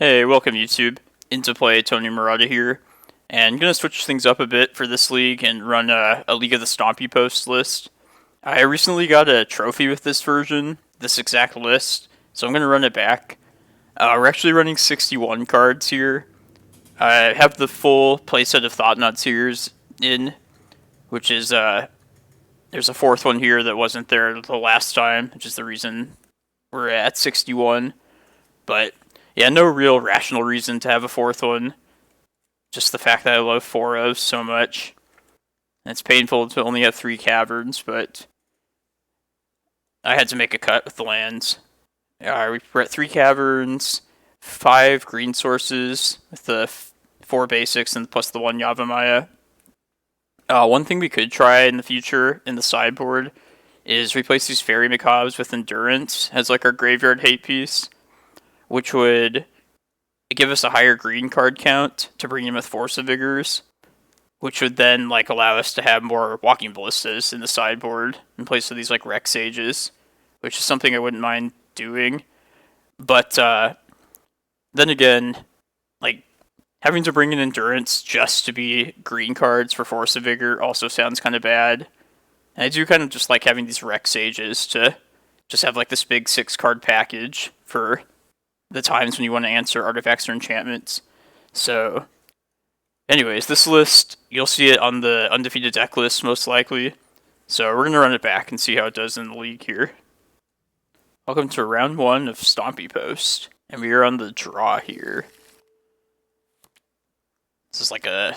Hey, welcome YouTube. Into play, Tony Murata here, and I'm gonna switch things up a bit for this league and run a League of the Stompy Post list. I recently got a trophy with this version, this exact list, so I'm gonna run it back. We're actually running 61 cards here. I have the full playset of Thought-Knot Seers in, which is there's a fourth one here that wasn't there the last time, which is the reason we're at 61. But yeah, no real rational reason to have a fourth one. Just the fact that I love 4-0 so much. And it's painful to only have 3 caverns, but I had to make a cut with the lands. We're at 3 caverns, 5 green sources with the 4 basics and plus the 1 Yavimaya. One thing we could try in the future in the sideboard is replace these Faerie Macabres with Endurance as like our graveyard hate piece, which would give us a higher green card count to bring in with Force of Vigors, which would then like allow us to have more Walking Ballistas in the sideboard in place of these like Rec Sages, which is something I wouldn't mind doing. But then again, like having to bring in Endurance just to be green cards for Force of Vigor also sounds kind of bad. And I do kind of just like having these Rec Sages to just have like this big 6-card package for the times when you want to answer artifacts or enchantments. So, anyways, this list, you'll see it on the undefeated deck list most likely. So we're going to run it back and see how it does in the league here. Welcome to round 1 of Stompy Post. And we are on the draw here. This is like a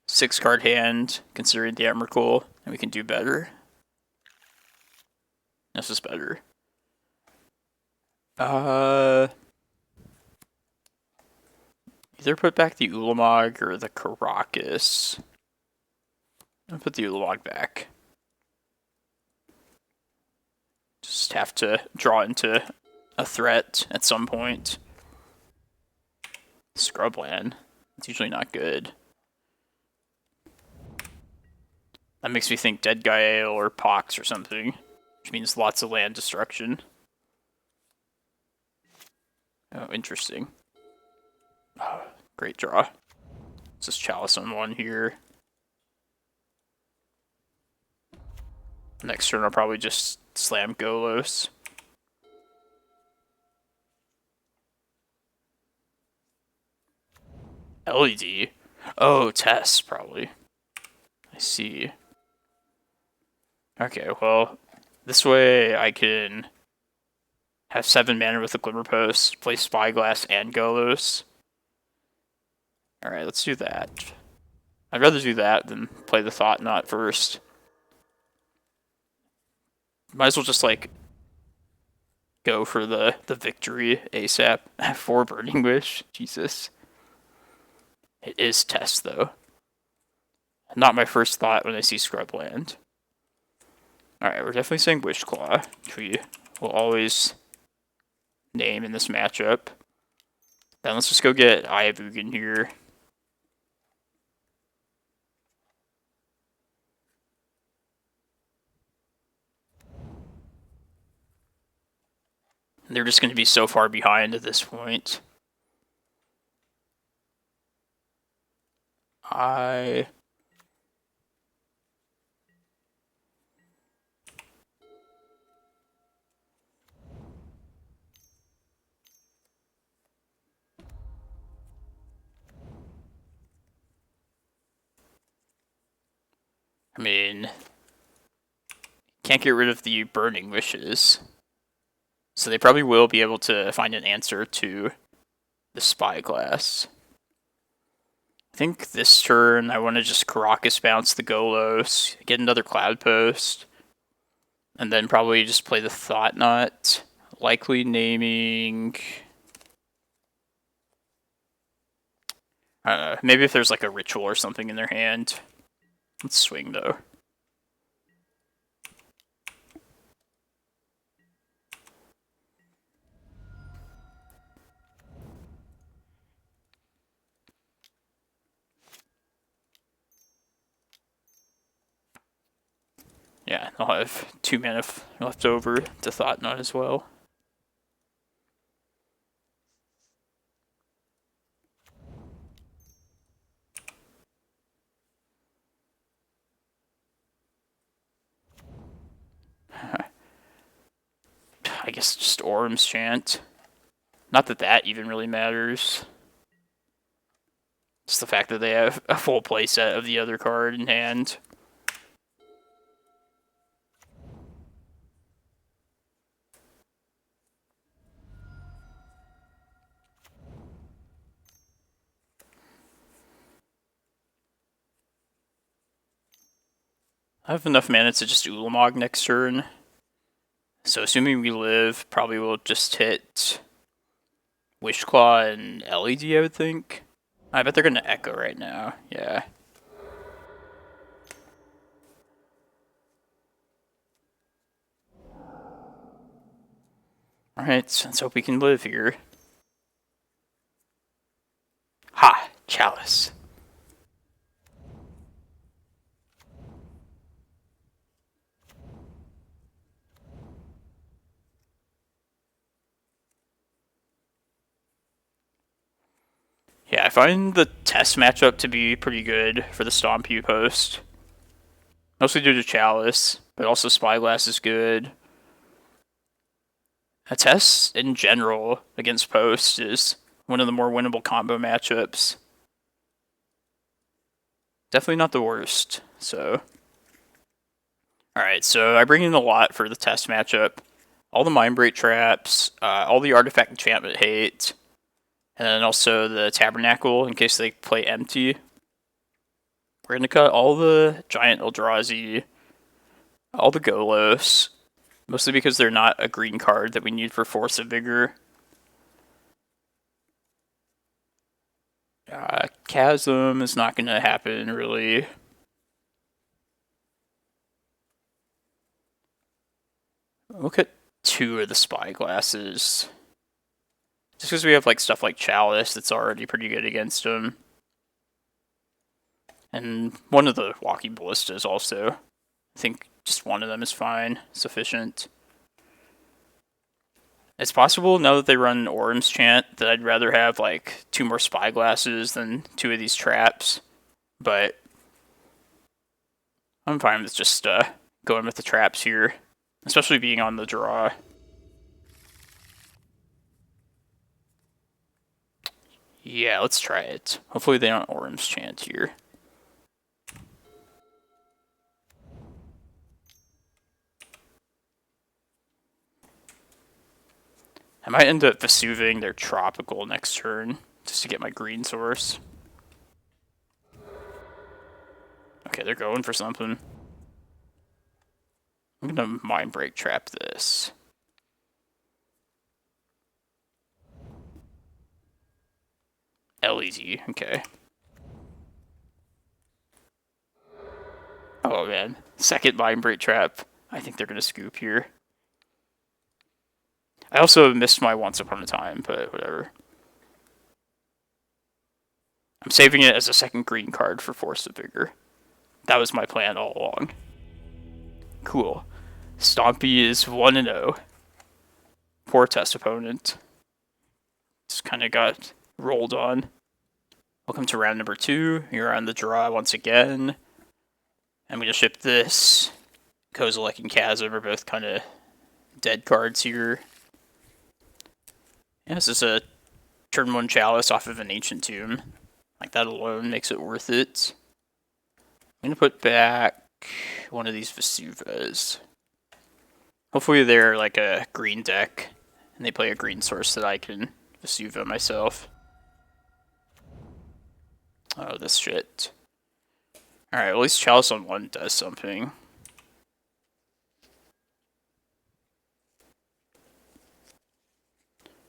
6-card hand, considering the Emrakul, and we can do better. This is better. Either put back the Ulamog or the Karakas. I'll put the Ulamog back. Just have to draw into a threat at some point. Scrubland. It's usually not good. That makes me think Dead Gael or Pox or something, which means lots of land destruction. Oh, interesting. Oh, great draw. It's just Chalice on 1 here. Next turn I'll probably just slam Golos. LED? Oh, Tess, probably. I see. Okay, well, this way I can have 7 mana with the Glimmerpost, play Spyglass and Golos. Alright, let's do that. I'd rather do that than play the Thought-Knot first. Might as well just, like, go for the victory ASAP. 4 Burning Wish. Jesus. It is Tess, though. Not my first thought when I see Scrubland. Alright, we're definitely saying Wishclaw, which we will always name in this matchup. Then let's just go get Eye of Ugin here. They're just going to be so far behind at this point. I mean, can't get rid of the Burning Wishes. So they probably will be able to find an answer to the Spyglass. I think this turn I want to just Karakas bounce the Golos, get another Cloudpost, and then probably just play the Thought-Knot, likely naming... I don't know, maybe if there's like a ritual or something in their hand. Let's swing though. Yeah, I'll have 2 mana left over to Thought-Knot as well. I guess just Orm's Chant. Not that that even really matters. Just the fact that they have a full playset of the other card in hand. I have enough mana to just Ulamog next turn. So assuming we live, probably we'll just hit Wishclaw and LED, I would think. I bet they're going to Echo right now, yeah. Alright, let's hope we can live here. Ha! Chalice. Yeah, I find the test matchup to be pretty good for the Stompy post. Mostly due to Chalice, but also Spyglass is good. A test in general against post is one of the more winnable combo matchups. Definitely not the worst, so. Alright, so I bring in a lot for the test matchup. All the Mindbreak Traps, all the Artifact Enchantment Hate, and then also the Tabernacle in case they play empty. We're going to cut all the Giant Eldrazi, all the Golos, mostly because they're not a green card that we need for Force of Vigor. Chasm is not going to happen, really. Look at 2 of the Spyglasses. Just because we have like stuff like Chalice that's already pretty good against them. And one of the Walking Ballistas also. I think just one of them is fine, sufficient. It's possible, now that they run Orm's Chant, that I'd rather have like 2 more Spyglasses than 2 of these traps. But I'm fine with just going with the traps here, especially being on the draw. Yeah, let's try it. Hopefully they don't Orm's Chant here. I might end up Vesuving their Tropical next turn, just to get my green source. Okay, they're going for something. I'm gonna Mindbreak Trap this. LED, okay. Oh man, second Mindbreak Trap. I think they're gonna scoop here. I also missed my Once Upon a Time, but whatever. I'm saving it as a second green card for Force of Vigor. That was my plan all along. Cool. Stompy is 1-0. Poor test opponent. Just kind of got rolled on. Welcome to round number 2. You're on the draw once again. I'm going to ship this. Kozilek and Chasm are both kind of dead cards here. Yeah, this is a turn 1 Chalice off of an Ancient Tomb. Like, that alone makes it worth it. I'm going to put back one of these Vesuvas. Hopefully they're like a green deck, and they play a green source that I can Vesuva myself. Oh, this shit. Alright, at least Chalice on 1 does something.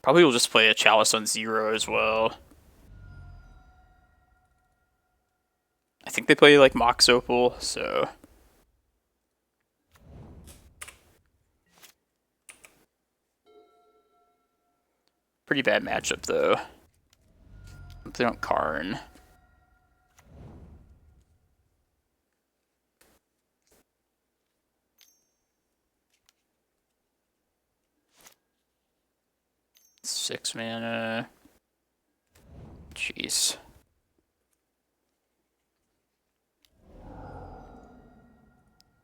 Probably will just play a Chalice on 0 as well. I think they play like Mox Opal, so. Pretty bad matchup though. If they don't Karn. Six mana. Jeez.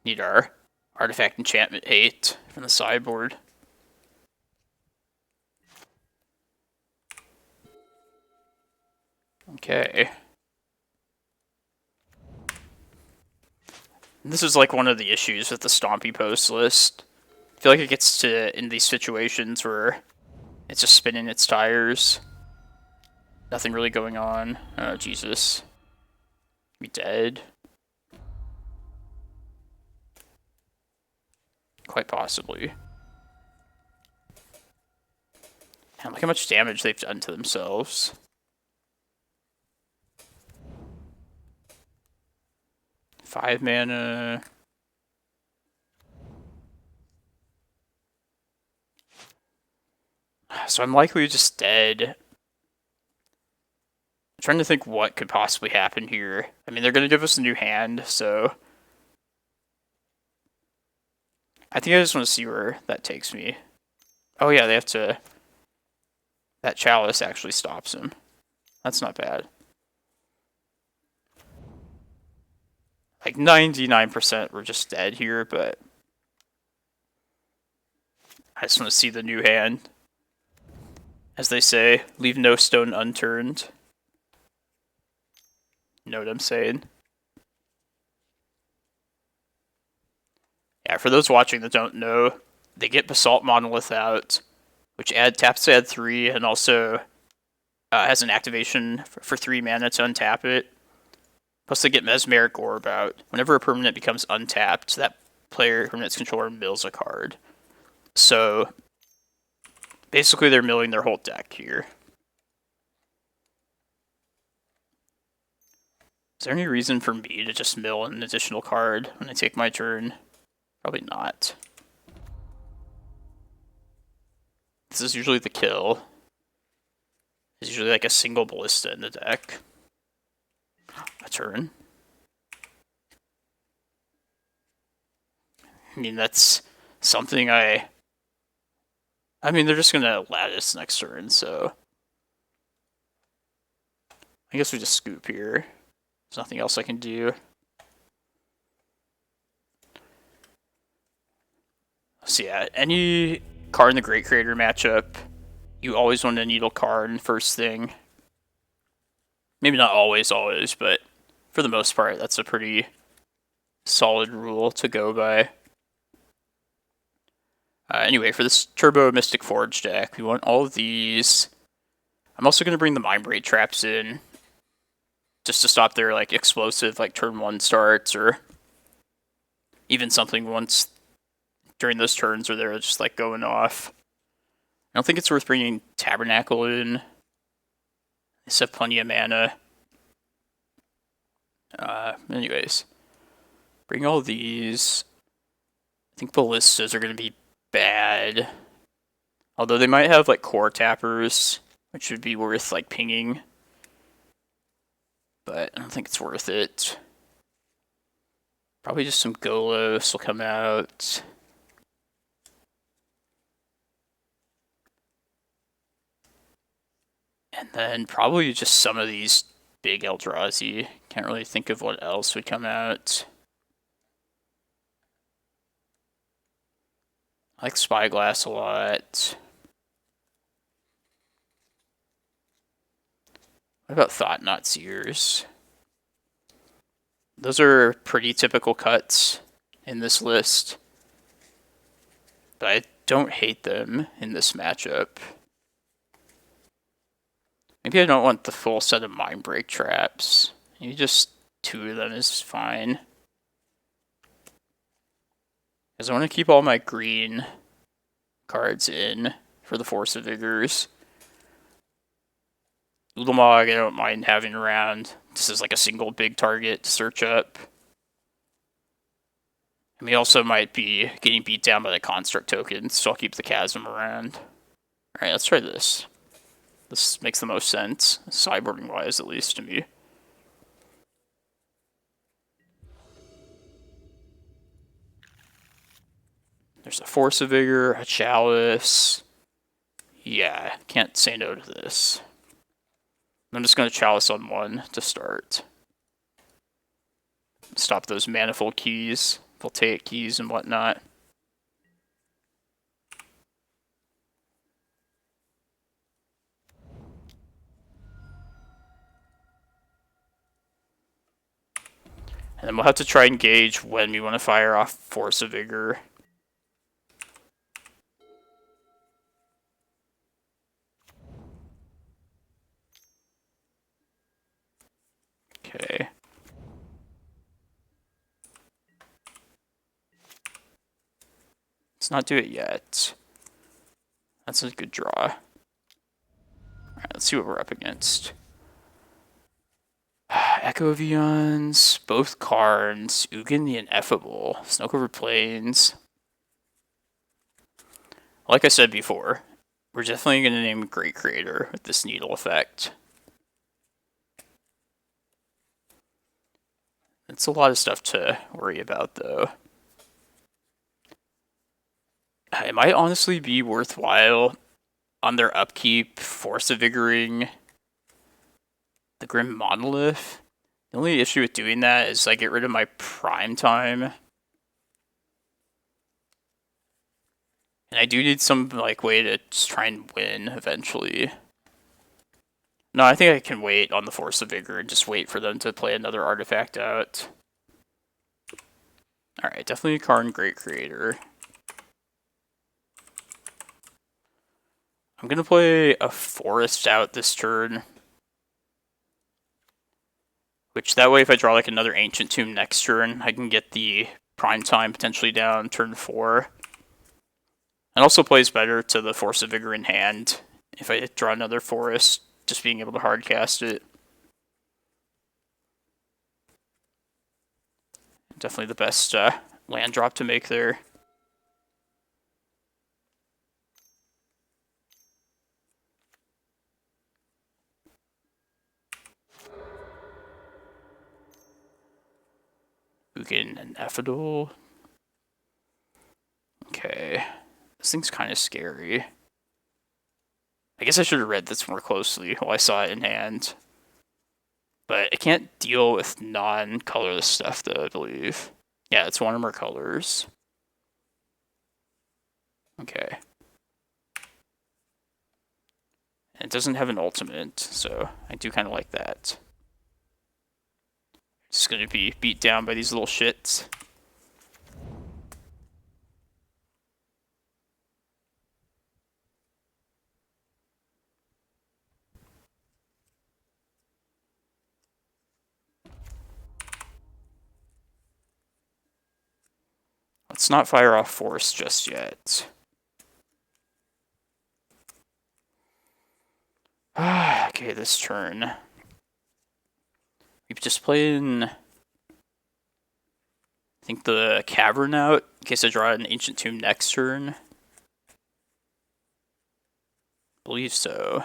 Need our Artifact Enchantment 8 from the sideboard. Okay. This is like one of the issues with the Stompy post list. I feel like it gets to in these situations where it's just spinning its tires. Nothing really going on. Oh, Jesus. Be dead. Quite possibly. And look how much damage they've done to themselves. Five mana. So I'm likely just dead. I'm trying to think what could possibly happen here. I mean, they're going to give us a new hand, so I think I just want to see where that takes me. Oh yeah, they have to... That Chalice actually stops him. That's not bad. Like 99% were just dead here, but I just want to see the new hand. As they say, leave no stone unturned. You know what I'm saying? Yeah, for those watching that don't know, they get Basalt Monolith out, which taps to add 3, and also has an activation for 3 mana to untap it. Plus they get Mesmeric Orb out. Whenever a permanent becomes untapped, that permanent's controller mills a card. So basically they're milling their whole deck here. Is there any reason for me to just mill an additional card when I take my turn? Probably not. This is usually the kill. There's usually like a single Ballista in the deck. A turn. I mean, that's something I mean, they're just gonna Lattice next turn, so I guess we just scoop here. There's nothing else I can do. So yeah, any card in the Great Creator matchup, you always want to needle card first thing. Maybe not always, but for the most part, that's a pretty solid rule to go by. Anyway, for this Turbo Mystic Forge deck, we want all of these. I'm also going to bring the Mindbreak Traps in, just to stop their like explosive like turn 1 starts, or even something once during those turns where they're just like going off. I don't think it's worth bringing Tabernacle in. They just have plenty of mana. Anyways, bring all these. I think Ballistas are going to be bad. Although they might have like core tappers, which would be worth like pinging. But I don't think it's worth it. Probably just some Golos will come out. And then probably just some of these big Eldrazi. Can't really think of what else would come out. I like Spyglass a lot. What about Thought-Knot Seers? Those are pretty typical cuts in this list. But I don't hate them in this matchup. Maybe I don't want the full set of Mindbreak Traps. Maybe just 2 of them is fine. Because I want to keep all my green cards in for the Force of Vigors. Ulamog, I don't mind having around. This is like a single big target to search up. And we also might be getting beat down by the Construct tokens, so I'll keep the Chasm around. Alright, let's try this. This makes the most sense, sideboarding-wise at least to me. There's a Force of Vigor, a Chalice. Yeah, can't say no to this. I'm just going to Chalice on 1 to start. Stop those Manifold keys, Voltaic keys, and whatnot. And then we'll have to try and gauge when we want to fire off Force of Vigor. Okay. Let's not do it yet. That's a good draw. Alright, let's see what we're up against. Echo of Aeons, both Karns, Ugin the Ineffable, Snow-Covered Plains. Like I said before, we're definitely going to name Great Creator with this Needle effect. It's a lot of stuff to worry about, though. It might honestly be worthwhile on their upkeep, Force of Vigoring the Grim Monolith. The only issue with doing that is I get rid of my prime time. And I do need some like way to just try and win eventually. No, I think I can wait on the Force of Vigor and just wait for them to play another artifact out. Alright, definitely a Karn Great Creator. I'm gonna play a Forest out this turn. Which, that way if I draw like another Ancient Tomb next turn, I can get the prime time potentially down turn 4. It also plays better to the Force of Vigor in hand if I draw another Forest, just being able to hardcast it. Definitely the best land drop to make there. Ugin and Ineffable. Okay. This thing's kind of scary. I guess I should have read this more closely while I saw it in hand. But it can't deal with non-colorless stuff, though, I believe. Yeah, it's one or more colors. Okay. And it doesn't have an ultimate, so I do kind of like that. Just gonna be beat down by these little shits. Let's not fire off Force just yet. Okay, this turn. We've just played in, I think, the Cavern out, in case I draw an Ancient Tomb next turn. I believe so.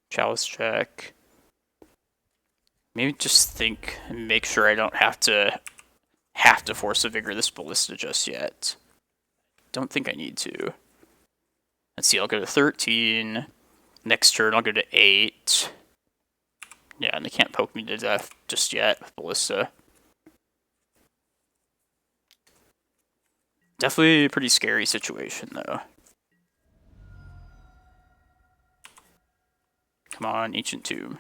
Chalice check. Maybe just think and make sure I don't have to Force of Vigor this Ballista just yet. Don't think I need to. Let's see, I'll go to 13. Next turn I'll go to 8. Yeah, and they can't poke me to death just yet with Ballista. Definitely a pretty scary situation, though. Come on, Ancient Tomb.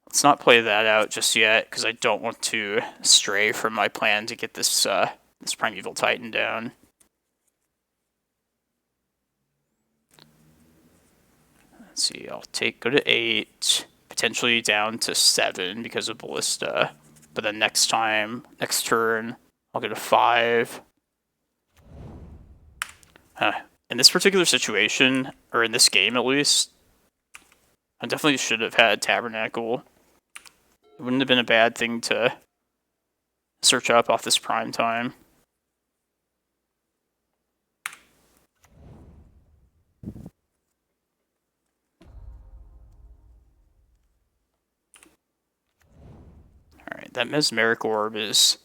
Let's not play that out just yet, because I don't want to stray from my plan to get this this Primeval Titan down. Let's see, I'll go to 8, potentially down to 7 because of Ballista. But then next turn, I'll go to 5. In this particular situation, or in this game at least, I definitely should have had Tabernacle. It wouldn't have been a bad thing to search up off this prime time. Alright, that Mesmeric Orb is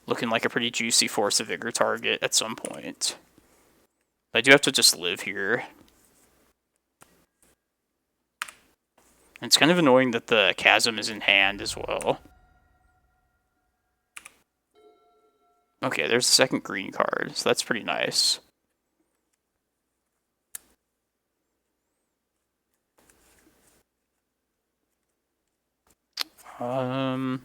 looking like a pretty juicy Force of Vigor target at some point. I do have to just live here. It's kind of annoying that the Chasm is in hand as well. Okay, there's the second green card, so that's pretty nice. So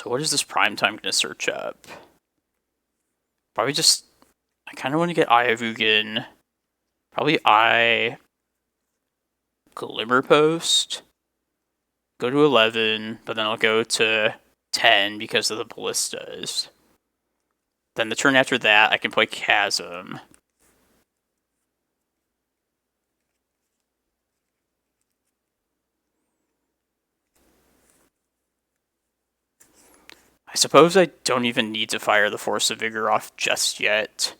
what is this prime time going to search up? Probably just... I kind of want to get Eye of Ugin. Probably Eye... Glimmerpost. Go to 11, but then I'll go to 10 because of the Ballistas. Then the turn after that, I can play Chasm. I suppose I don't even need to fire the Force of Vigor off just yet.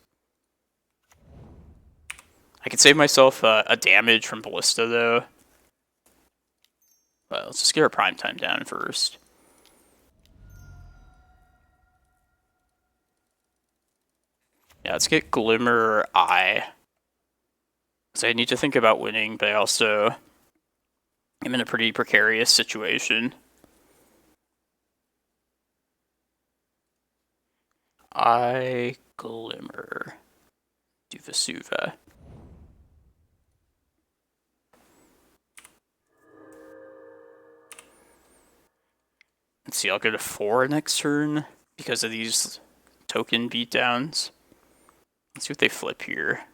I can save myself a damage from Ballista, though. But let's just get our prime time down first. Yeah, let's get Glimmer Eye. Because I need to think about winning, but I also am in a pretty precarious situation. Eye Glimmer. Do Vesuva. Let's see, I'll go to 4 next turn because of these token beatdowns. Let's see what they flip here.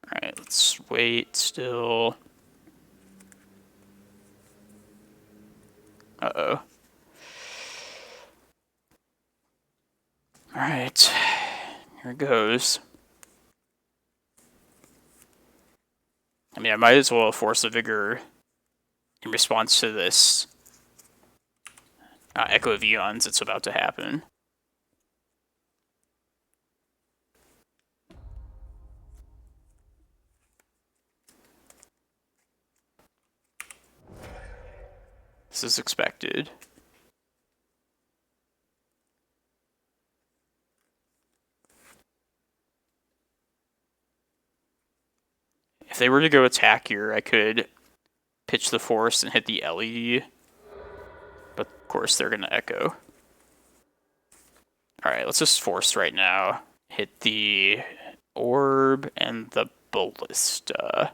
Alright, let's wait still. Uh-oh. Alright, here it goes. I mean, I might as well Force of Vigor in response to this Echo of Aeons that's about to happen. This is expected. If they were to go attack here, I could pitch the Force and hit the LED. But of course they're going to Echo. Alright, let's just Force right now. Hit the Orb and the Ballista.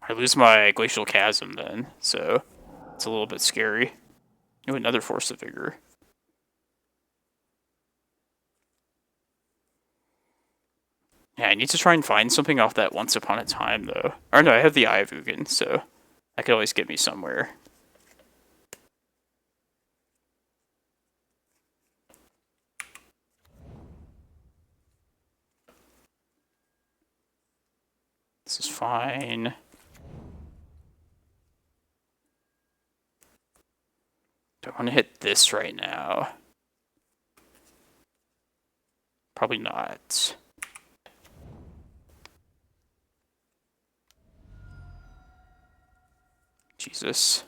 I lose my Glacial Chasm then, so it's a little bit scary. Oh, another Force of Vigor. Yeah, I need to try and find something off that Once Upon a Time, though. Or no, I have the Eye of Ugin, so that could always get me somewhere. This is fine. Do I want to hit this right now? Probably not. Jesus.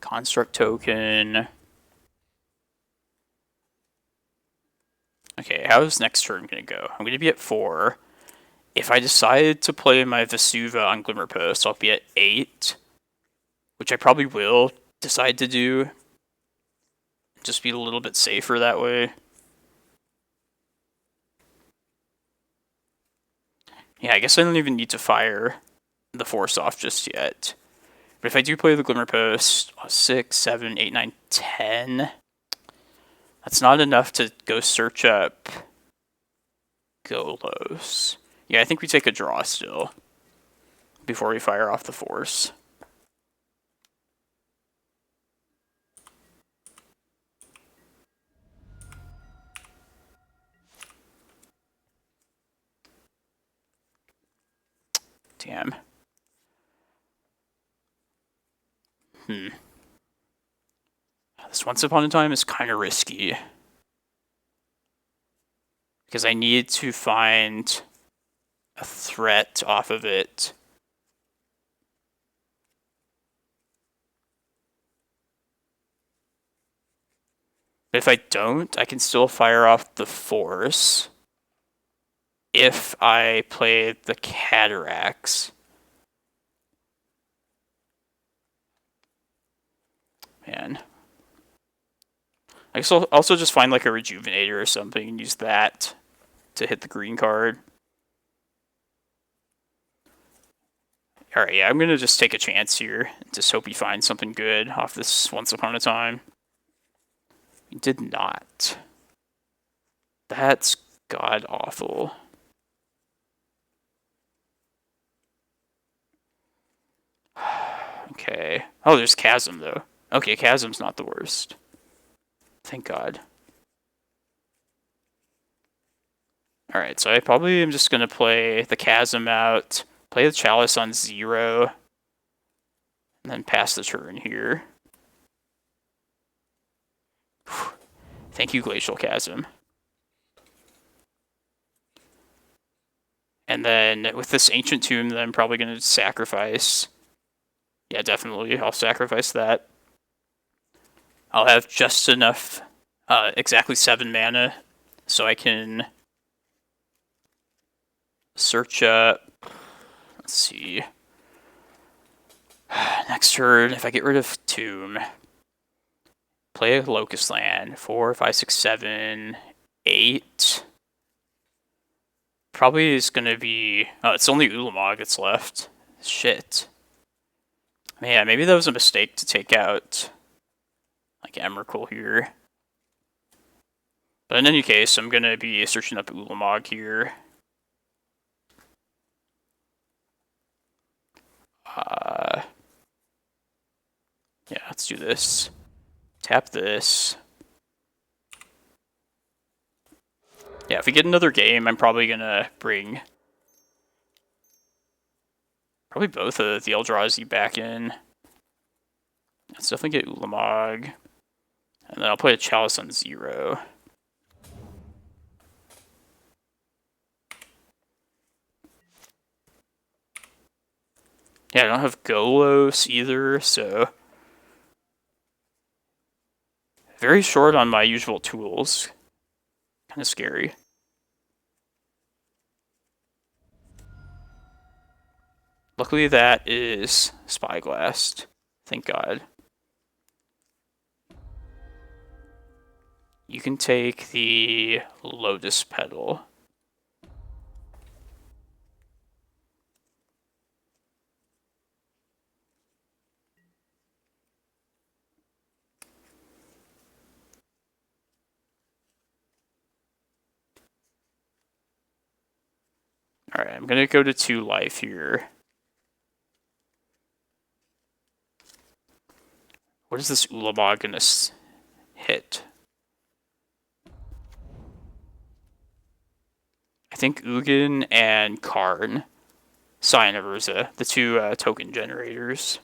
Construct token. Okay, how's next turn going to go? I'm going to be at 4. If I decide to play my Vesuva on Glimmerpost, I'll be at 8. Which I probably will decide to do. Just be a little bit safer that way. Yeah, I guess I don't even need to fire the Force off just yet. But if I do play the Glimmerpost, 6, 7, 8, 9, 10... That's not enough to go search up Golos. Yeah, I think we take a draw still before we fire off the Force. Damn. This Once Upon a Time is kind of risky. Because I need to find a threat off of it. But if I don't, I can still fire off the Force if I play the Cataracts. Man. I guess I'll also just find like a Rejuvenator or something and use that to hit the green card. Alright, yeah, I'm gonna just take a chance here. Just hope he finds something good off this Once Upon a Time. He did not. That's god awful. Okay. Oh, there's Chasm, though. Okay, Chasm's not the worst. Thank God. Alright, so I probably am just going to play the Chasm out, play the Chalice on 0, and then pass the turn here. Whew. Thank you, Glacial Chasm. And then with this Ancient Tomb, then I'm probably going to sacrifice. Yeah, definitely, I'll sacrifice that. I'll have just enough, exactly 7 mana, so I can search up. Let's see. Next turn, if I get rid of Tomb, play a Locust Land. 4, 5, 6, 7, 8. Probably is going to be... Oh, it's only Ulamog that's left. Shit. Man, maybe that was a mistake to take out like Emrakul here. But in any case, I'm going to be searching up Ulamog here. Yeah, let's do this. Tap this. Yeah, if we get another game, I'm probably going to bring probably both of the Eldrazi back in. Let's definitely get Ulamog. And then I'll play a Chalice on 0. Yeah, I don't have Golos either, so... Very short on my usual tools. Kind of scary. Luckily that is Spyglass. Thank God. You can take the Lotus Petal. Alright, I'm going to go to 2 life here. What is this Ulamog going to hit? I think Ugin and Karn. Sign of Urza, the 2 token generators.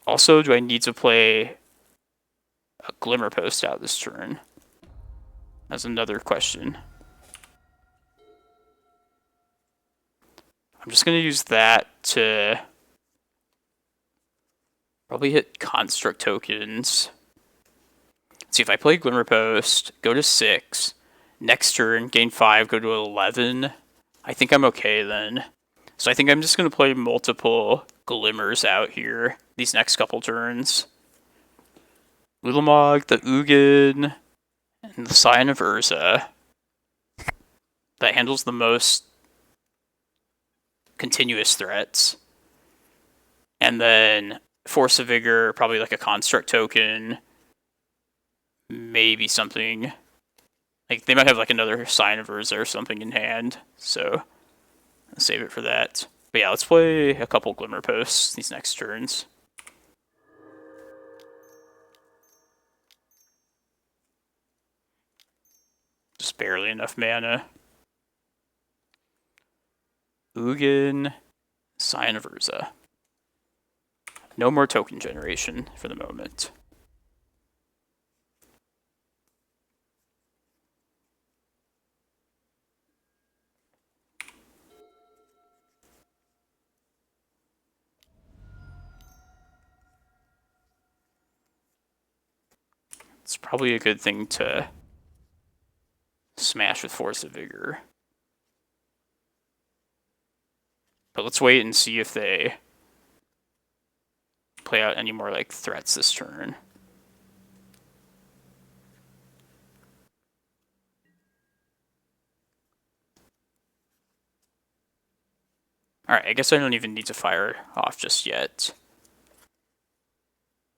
Also, do I need to play a Glimmerpost out this turn? That's another question. I'm just going to use that to probably hit Construct tokens. Let's see, if I play Glimmerpost, go to 6, next turn, gain 5, go to 11, I think I'm okay then. So I think I'm just going to play multiple Glimmers out here these next couple turns. Ulamog, the Ugin, and the Sign of Urza. That handles the most continuous threats. And then Force of Vigor, probably like a Construct token. Maybe something. Like they might have like another Sign of Urza or something in hand. So I'll save it for that. But yeah, let's play a couple Glimmerposts these next turns. Just barely enough mana. Ugin, Scion of Urza. No more token generation for the moment. It's probably a good thing to smash with Force of Vigor. But let's wait and see if they play out any more like threats this turn. Alright, I guess I don't even need to fire off just yet.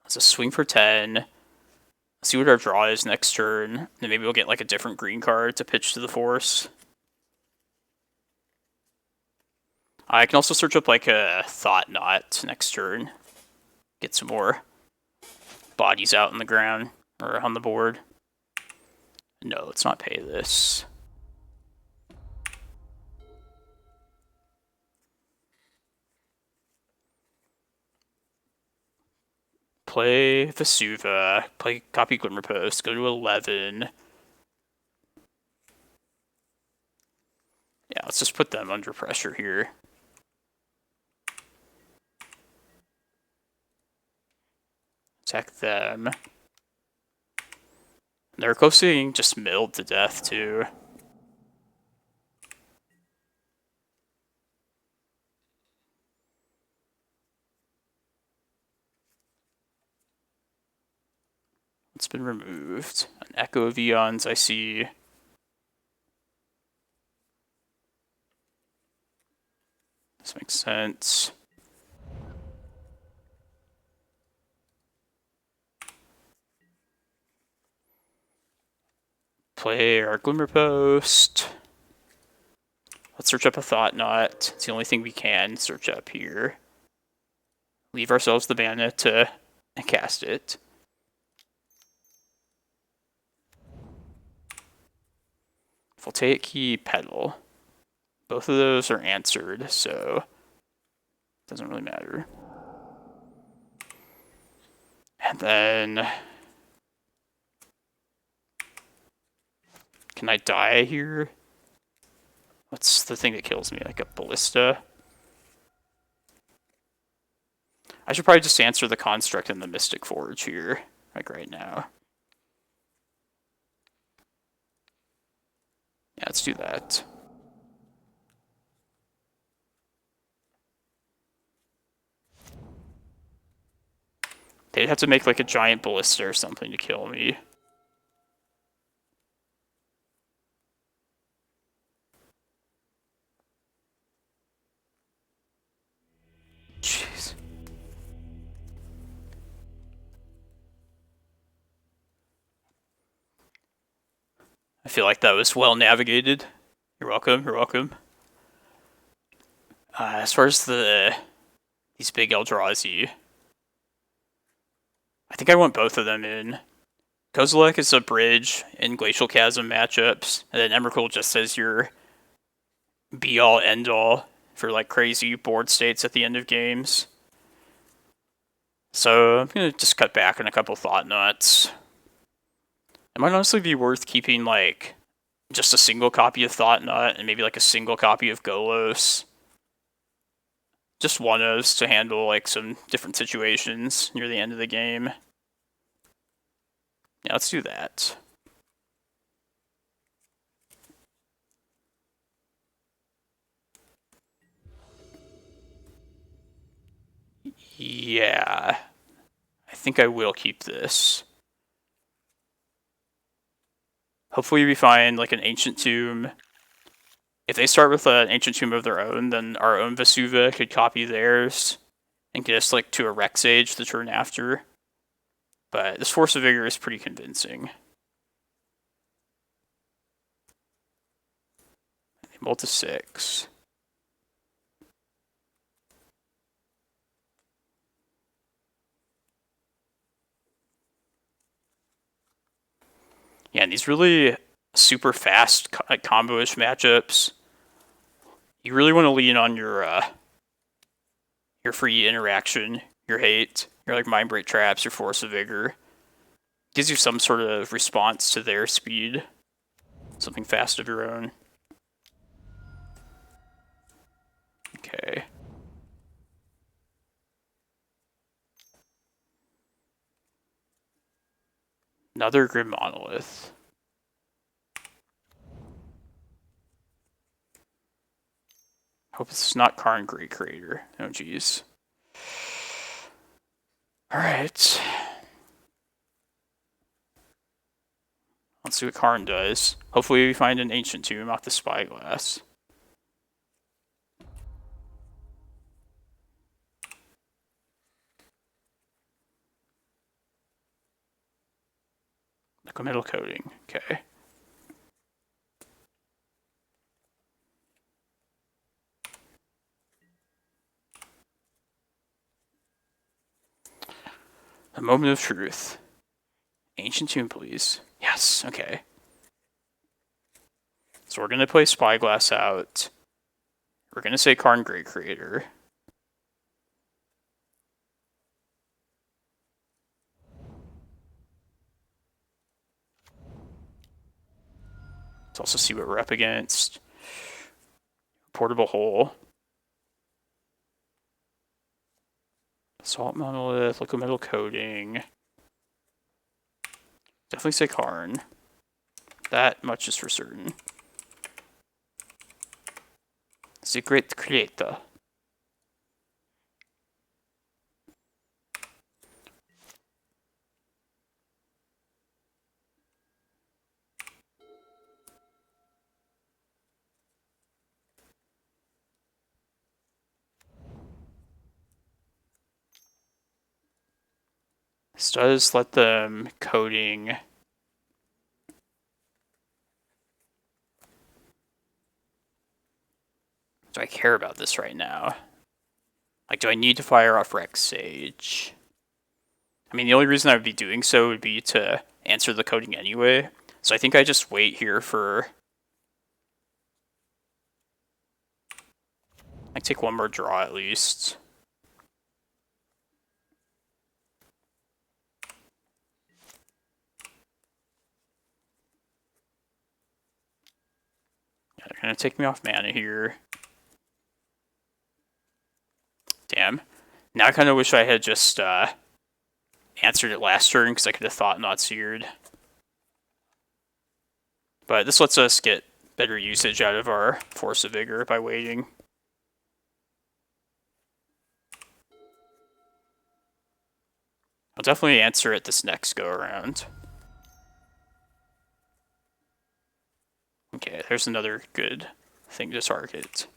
That's a swing for 10. Let's see what our draw is next turn. Then maybe we'll get like a different green card to pitch to the Force. I can also search up like a Thought-Knot next turn. Get some more bodies out on the ground or on the board. No, let's not pay this. Play Vesuva, play copy Glimmerpost, go to 11. Yeah, let's just put them under pressure here. Attack them. They're close to being just milled to death, too. It's been removed. An Echo of Aeons, I see. This makes sense. Play our Glimmerpost. Let's search up a Thought-Knot. It's the only thing we can search up here. Leave ourselves the mana to cast it. Voltaic Key, Pedal. Both of those are answered, so it doesn't really matter. And then can I die here? What's the thing that kills me? Like a Ballista? I should probably just answer the Construct and the Mystic Forge here, like right now. Yeah, let's do that. They'd have to make like a giant Ballista or something to kill me. Jeez. I feel like that was well navigated. You're welcome, you're welcome. As far as these big Eldrazi, I think I want both of them in. Kozilek is a bridge in Glacial Chasm matchups, and then Emrakul just says your be-all, end-all for like crazy board states at the end of games. So I'm going to just cut back on a couple Thought-Knots. It might honestly be worth keeping like just a single copy of Thought-Knot and maybe like a single copy of Golos. Just one of those to handle like some different situations near the end of the game. Yeah, let's do that. Yeah. I think I will keep this. Hopefully we find like an Ancient Tomb. If they start with an Ancient Tomb of their own, then our own Vesuva could copy theirs and get us like to a Rec Sage the turn after. But this Force of Vigor is pretty convincing. Roll to 6. Yeah, and these really super fast combo-ish matchups. You really want to lean on your free interaction, your hate, your like Mindbreak Traps, your Force of Vigor. Gives you some sort of response to their speed. Something fast of your own. Okay. Another Grim Monolith. Hope it's not Karn Great Creator. Oh, jeez. Alright. Let's see what Karn does. Hopefully we find an Ancient Tomb off the Spyglass. Like a metal coating. Okay. The moment of truth. Ancient Tomb, please. Yes, okay. So we're going to play Spyglass out. We're going to say Karn Great Creator. Let's also see what we're up against. Portable Hole. Assault Monolith, Liquid Metal Coating. Definitely say Karn. That much is for certain. Secret Creator. This does let them coding. Do I care about this right now? Like, do I need to fire off Rex Sage? I mean, the only reason I would be doing so would be to answer the coding anyway. So I think I just wait here for... I take one more draw at least. Yeah, they're gonna take me off mana here. Damn. Now I kind of wish I had just answered it last turn because I could have Thought-Knot Seered. But this lets us get better usage out of our Force of Vigor by waiting. I'll definitely answer it this next go around. Okay, there's another good thing to target.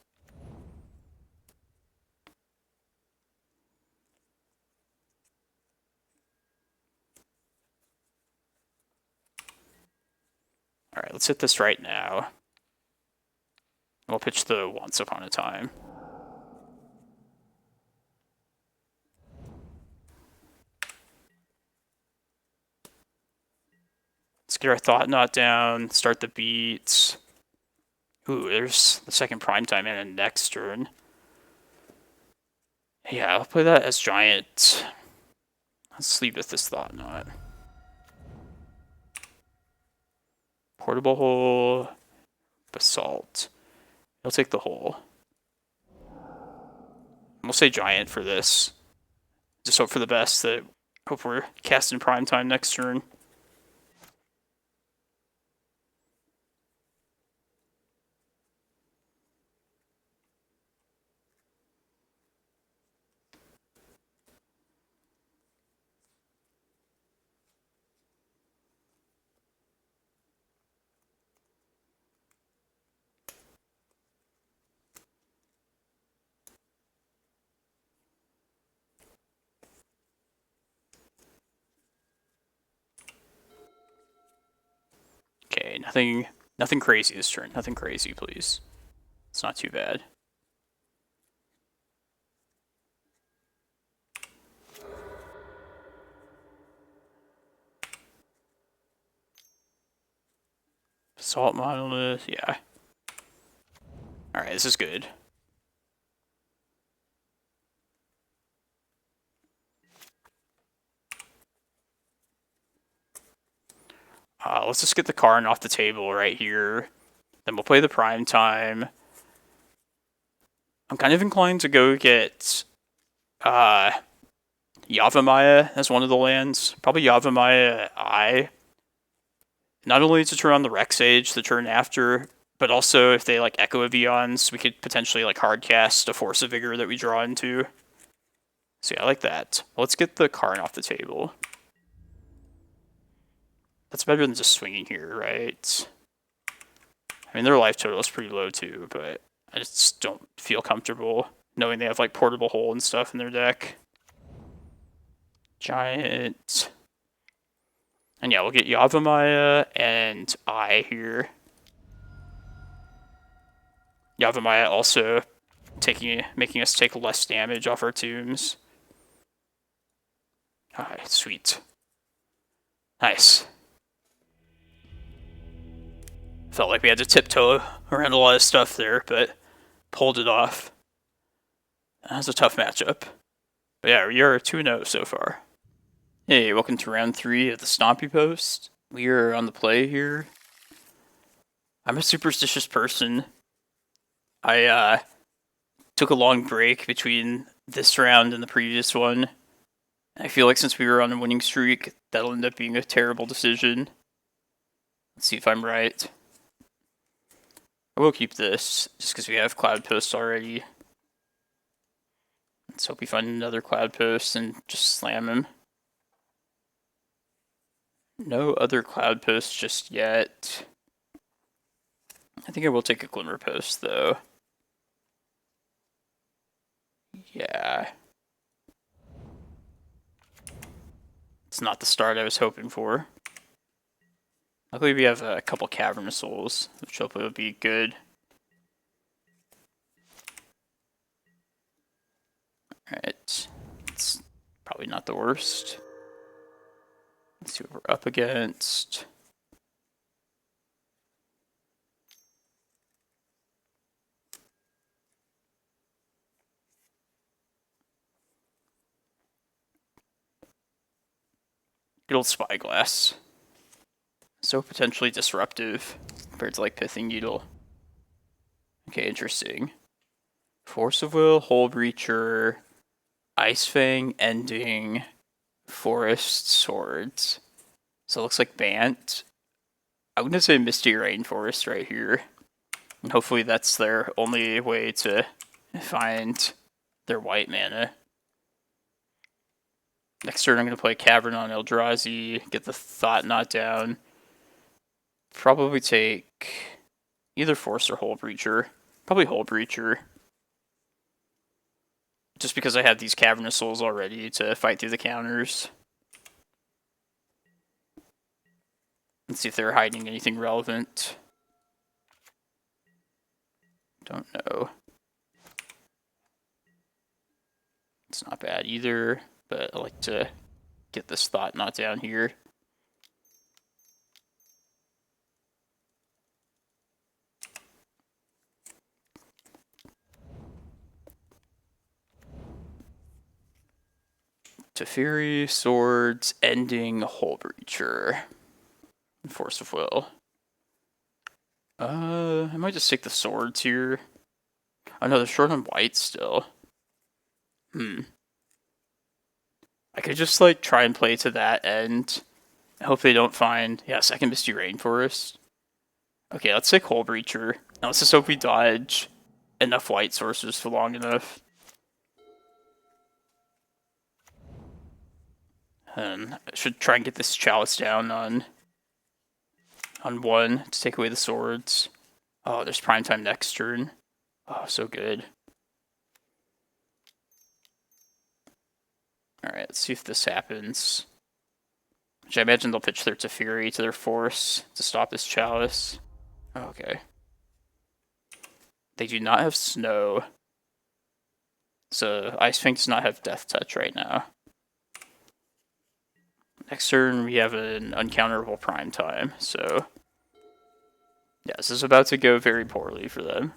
Alright, let's hit this right now. We'll pitch the Once Upon a Time. Let's get our Thought-Knot down, start the beats. Ooh, there's the second Primetime mana next turn. Yeah, I'll play that as Giant. Let's leave with this Thought-Knot. Portable Hole, Basalt. I'll take the Hole. We'll say Giant for this. Just hope for the best. That hope we're casting Primetime next turn. Okay, nothing crazy this turn. Nothing crazy, please. It's not too bad. Assault Monolith, yeah. Alright, this is good. Let's just get the Karn off the table right here. Then we'll play the Prime Time. I'm kind of inclined to go get Yavimaya as one of the lands. Probably Yavimaya Eye. Not only to turn on the Rec Sage the turn after, but also if they like Echo of Aeons, we could potentially like hardcast a Force of Vigor that we draw into. So yeah, I like that. Let's get the Karn off the table. That's better than just swinging here, right? I mean, their life total is pretty low too, but I just don't feel comfortable knowing they have like Portable Hole and stuff in their deck. Giant. And yeah, we'll get Yavimaya and Eye here. Yavimaya also making us take less damage off our tombs. Alright, sweet. Nice. Felt like we had to tiptoe around a lot of stuff there, but pulled it off. That was a tough matchup. But yeah, we are 2-0 so far. Hey, welcome to round 3 of the Stompy Post. We are on the play here. I'm a superstitious person. I took a long break between this round and the previous one. I feel like since we were on a winning streak, that'll end up being a terrible decision. Let's see if I'm right. I will keep this, just because we have Cloudpost already. Let's hope we find another Cloudpost and just slam him. No other Cloudpost just yet. I think I will take a Glimmerpost, though. Yeah. It's not the start I was hoping for. Luckily we have a couple Cavern of Souls, which hopefully will be good. Alright. It's probably not the worst. Let's see what we're up against. Good old Spyglass. So potentially disruptive compared to like Pithing Needle. Okay, interesting. Force of Will, Hole Breacher, Ice Fang, Ending, Forest, Swords. So it looks like Bant. I'm gonna say Misty Rainforest right here. And hopefully that's their only way to find their white mana. Next turn I'm gonna play Cavern on Eldrazi, get the Thought-Knot down. Probably take either Force or Hole Breacher. Probably Hole Breacher. Just because I have these Cavern of Souls already to fight through the counters. Let's see if they're hiding anything relevant. Don't know. It's not bad either, but I like to get this Thought-Knot down here. Teferi, Swords, Ending, Hole Breacher. Force of Will. I might just take the Swords here. Oh no, they're short on white still. I could just like try and play to that end. I hope they don't find, yeah, second Misty Rainforest. Okay, let's take Hole Breacher. Now let's just hope we dodge enough white sources for long enough. And I should try and get this Chalice down on 1 to take away the Swords. Oh, there's Prime Time next turn. Oh, so good. Alright, let's see if this happens. Which I imagine they'll pitch their Teferi to their Force to stop this Chalice. Okay. They do not have Snow. So Ice Fang does not have Death Touch right now. Next turn we have an uncounterable Prime Time, so yeah, this is about to go very poorly for them.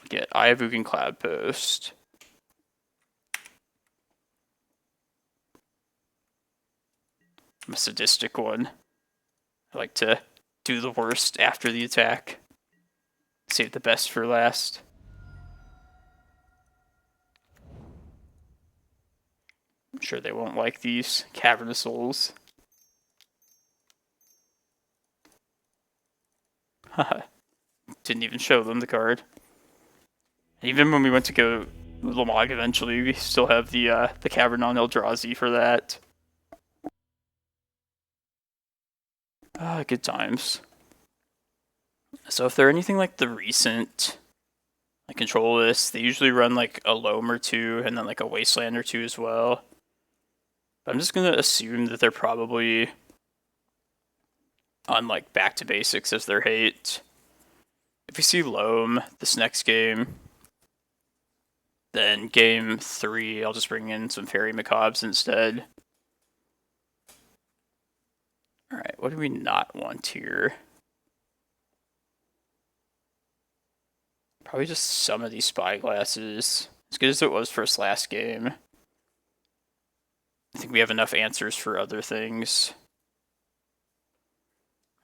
Get Eye of Ugin Cloudpost. I'm a sadistic one. I like to do the worst after the attack. Save the best for last. I'm sure they won't like these Cavern of Souls. Haha. Didn't even show them the card. Even when we went to go Ulamog eventually, we still have the Cavern on Eldrazi for that. Good times. So if they're anything like the recent like control lists, they usually run like a Loam or two and then like a Wasteland or two as well. But I'm just gonna assume that they're probably on like back to basics as their hate. If we see Loam this next game, then game 3 I'll just bring in some Faerie Macabres instead. Alright, what do we not want here? Probably just some of these Spyglasses. As good as it was for us last game, I think we have enough answers for other things.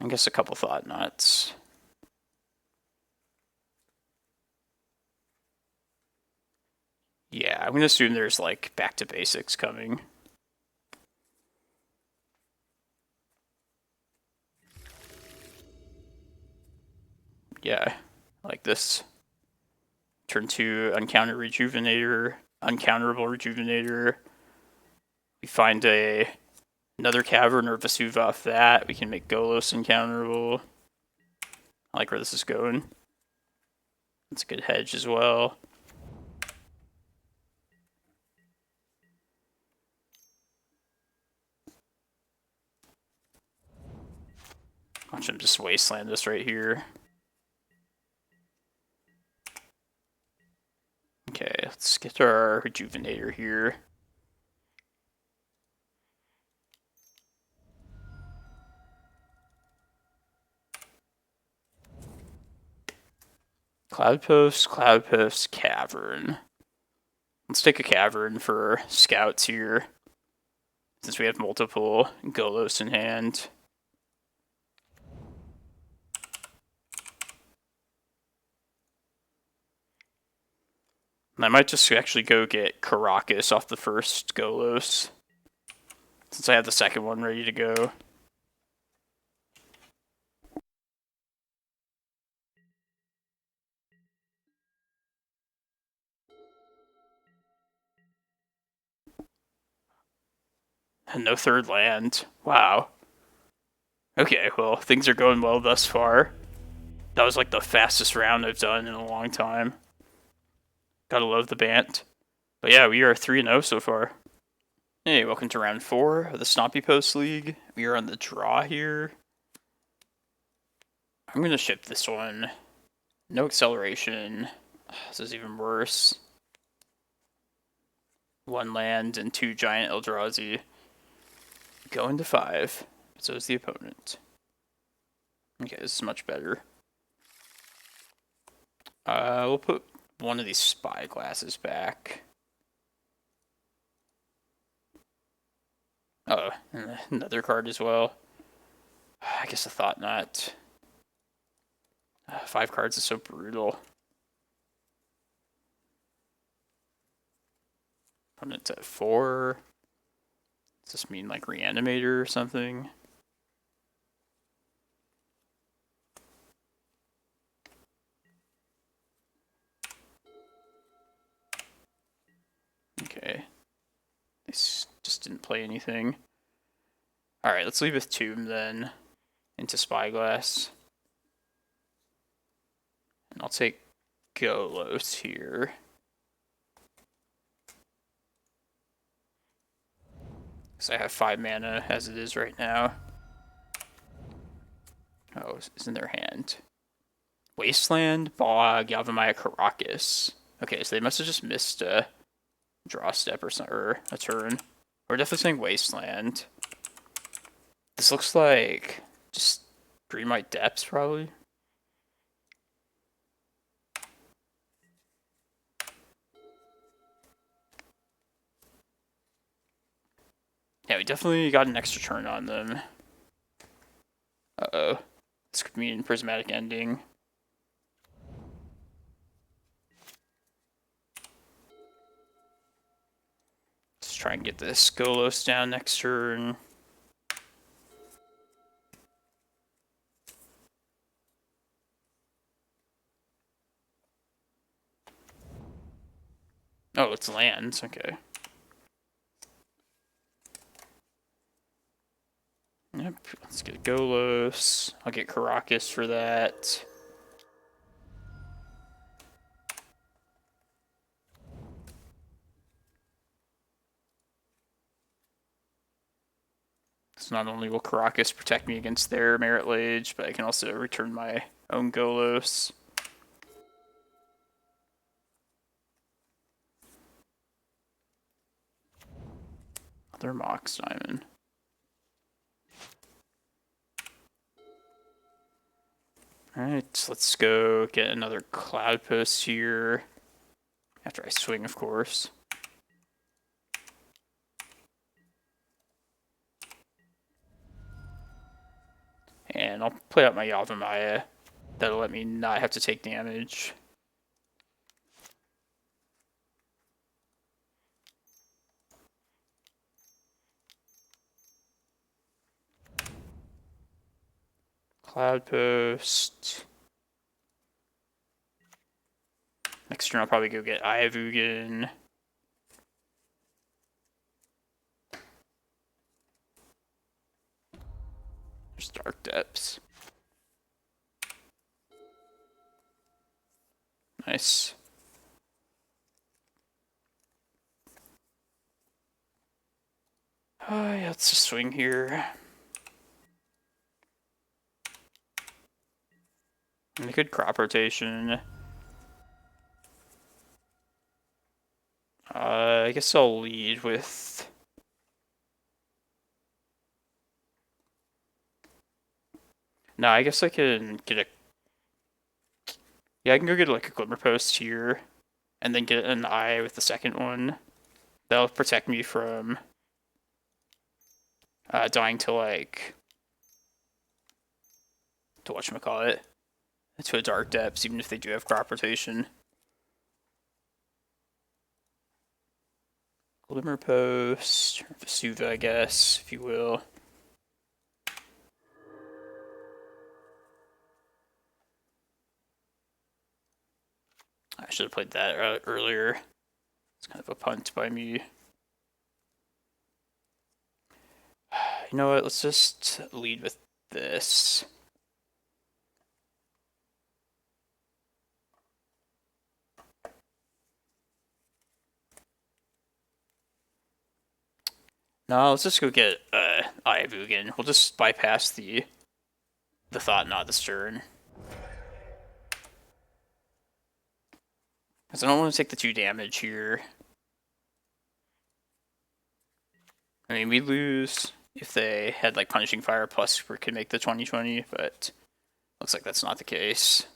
I guess a couple Thought-Knots. Yeah, I'm gonna assume there's like back to basics coming. Yeah, like this. Turn 2, Uncounter Rejuvenator, Uncounterable Rejuvenator. We find another Cavern or Vesuva off that. We can make Golos uncounterable. I like where this is going. It's a good hedge as well. Watch him just wasteland this right here. Okay, let's get our Rejuvenator here. Cloudpost, Cavern. Let's take a Cavern for scouts here, since we have multiple Golos in hand. And I might just actually go get Karakas off the first Golos, since I have the second one ready to go. And no third land. Wow. Okay, well, things are going well thus far. That was like the fastest round I've done in a long time. Gotta love the Bant. But yeah, we are 3-0 so far. Hey, welcome to round 4 of the Stompy Post League. We are on the draw here. I'm gonna ship this one. No acceleration. This is even worse. 1 land and 2 giant Eldrazi. Go into 5. So is the opponent. Okay, this is much better. We'll put one of these Spyglasses back. Oh, and another card as well. I guess a Thought-Knot. 5 cards is so brutal. Opponent's at 4. Does this mean like Reanimator or something? Okay. This just didn't play anything. Alright, let's leave with Tomb then. Into Spyglass. And I'll take Golos here. Because I have 5 mana as it is right now. Oh, it's in their hand. Wasteland, Bog, Yavimaya, Karakas. Okay, so they must have just missed a draw step or a turn. We're definitely saying Wasteland. This looks like just Greenlight Depths, probably. Yeah, we definitely got an extra turn on them. Uh-oh. This could mean Prismatic Ending. Let's try and get this Golos down next turn. Oh, it's lands. Okay. Yep, let's get Golos. I'll get Karakas for that. So not only will Karakas protect me against their Merit Lage, but I can also return my own Golos. Other Mox Diamond. Alright, let's go get another Cloudpost here. After I swing, of course. And I'll play out my Yavimaya. That'll let me not have to take damage. Cloudpost. Next turn I'll probably go get Eye of Ugin. There's Dark Depths. Nice. Yeah, let's just swing here. And a good crop rotation. I guess I'll lead with... No, I guess I can get a... Yeah, I can go get like a Glimmerpost here. And then get an Eye with the second one. That'll protect me from... dying to like... to whatchamacallit. To a Dark Depths, even if they do have crop rotation. Glimmerpost, or Vesuva, I guess, if you will. I should have played that earlier. It's kind of a punt by me. You know what, let's just lead with this. No, let's just go get Eye of Ugin. We'll just bypass the Thought-Knot Seer. Because I don't want to take the 2 damage here. I mean, we lose if they had like Punishing Fire plus we could make the 20/20, but looks like that's not the case.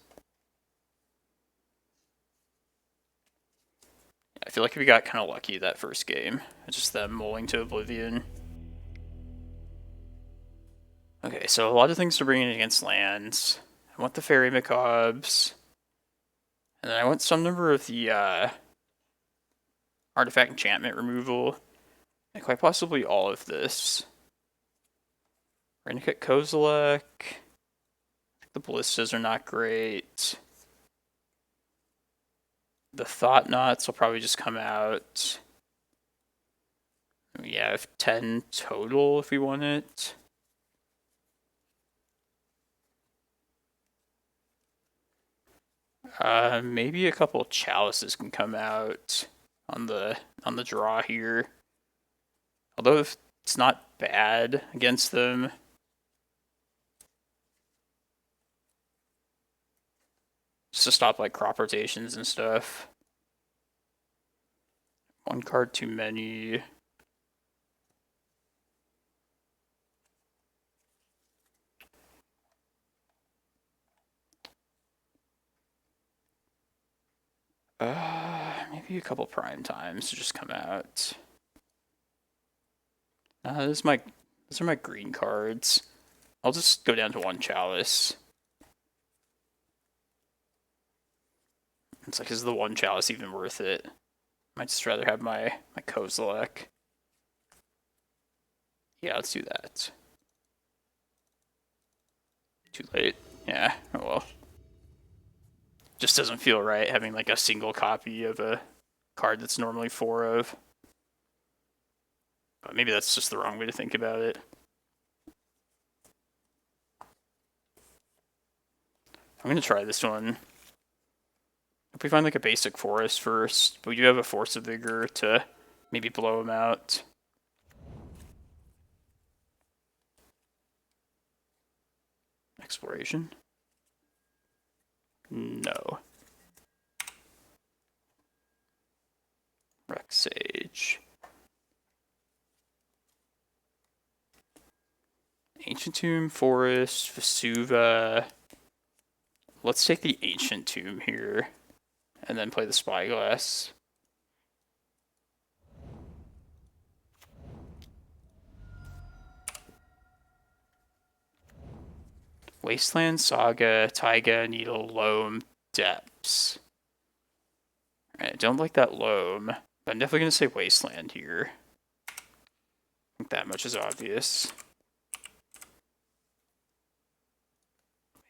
I feel like we got kind of lucky that first game. It's just them mulling to oblivion. Okay, so a lot of things to bring in against lands. I want the Faerie Macabres. And then I want some number of the artifact enchantment removal. And quite possibly all of this. We're gonna get Kozilek. The ballistas are not great. The Thought-Knots will probably just come out. We have 10 total if we want it. Maybe a couple of Chalices can come out on the draw here. Although it's not bad against them. Just to stop like crop rotations and stuff. 1 card too many. Maybe a couple prime times to just come out. Those are my green cards. I'll just go down to 1 Chalice. It's like, is the 1 Chalice even worth it? Might just rather have my Kozilek. Yeah, let's do that. Too late. Yeah, oh well. Just doesn't feel right having like a single copy of a card that's normally 4 of. But maybe that's just the wrong way to think about it. I'm gonna try this one. If we find like a basic forest first, but we do have a Force of Vigor to maybe blow him out. Exploration? No. Rec Sage. Ancient Tomb, Forest, Vesuva. Let's take the Ancient Tomb here, and then play the Spyglass. Wasteland, Saga, Taiga, Needle, Loam, Depths. Alright, I don't like that Loam, but I'm definitely going to say Wasteland here. I think that much is obvious.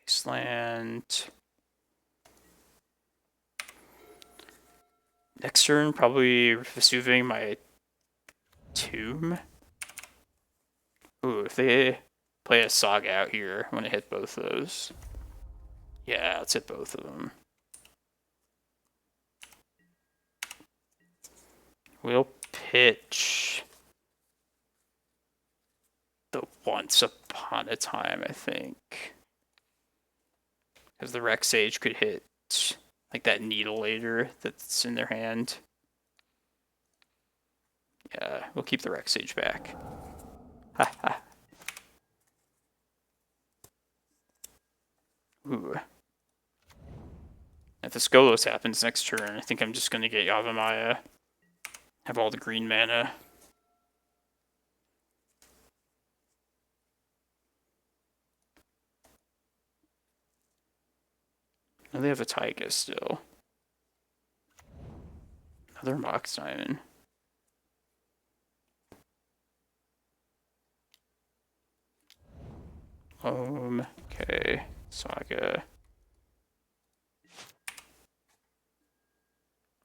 Wasteland. Next turn, probably Vesuving my Tomb. Ooh, if they play a Saga out here, I'm going to hit both those. Yeah, let's hit both of them. We'll pitch the Once Upon a Time, I think. Because the Rec Sage could hit like that Needle later that's in their hand. Yeah, we'll keep the Rec Sage back. Ha ha. Ooh. If this Golos happens next turn, I think I'm just going to get Yavimaya. Have all the green mana. Oh, they have a Taiga still. Another Mox Diamond. Okay. Saga.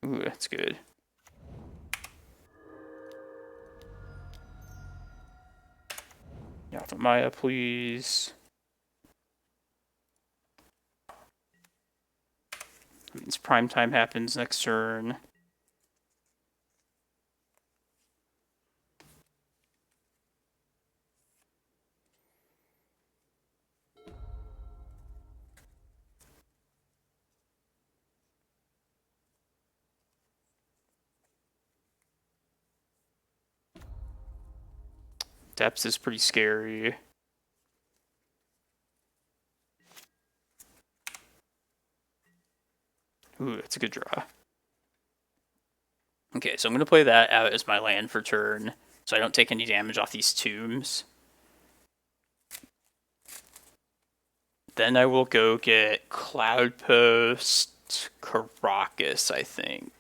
Ooh, that's good. Yavimaya, please. That means prime time happens next turn. Depths is pretty scary. Ooh, that's a good draw. Okay, so I'm going to play that out as my land for turn, so I don't take any damage off these tombs. Then I will go get Cloudpost, Karakas, I think.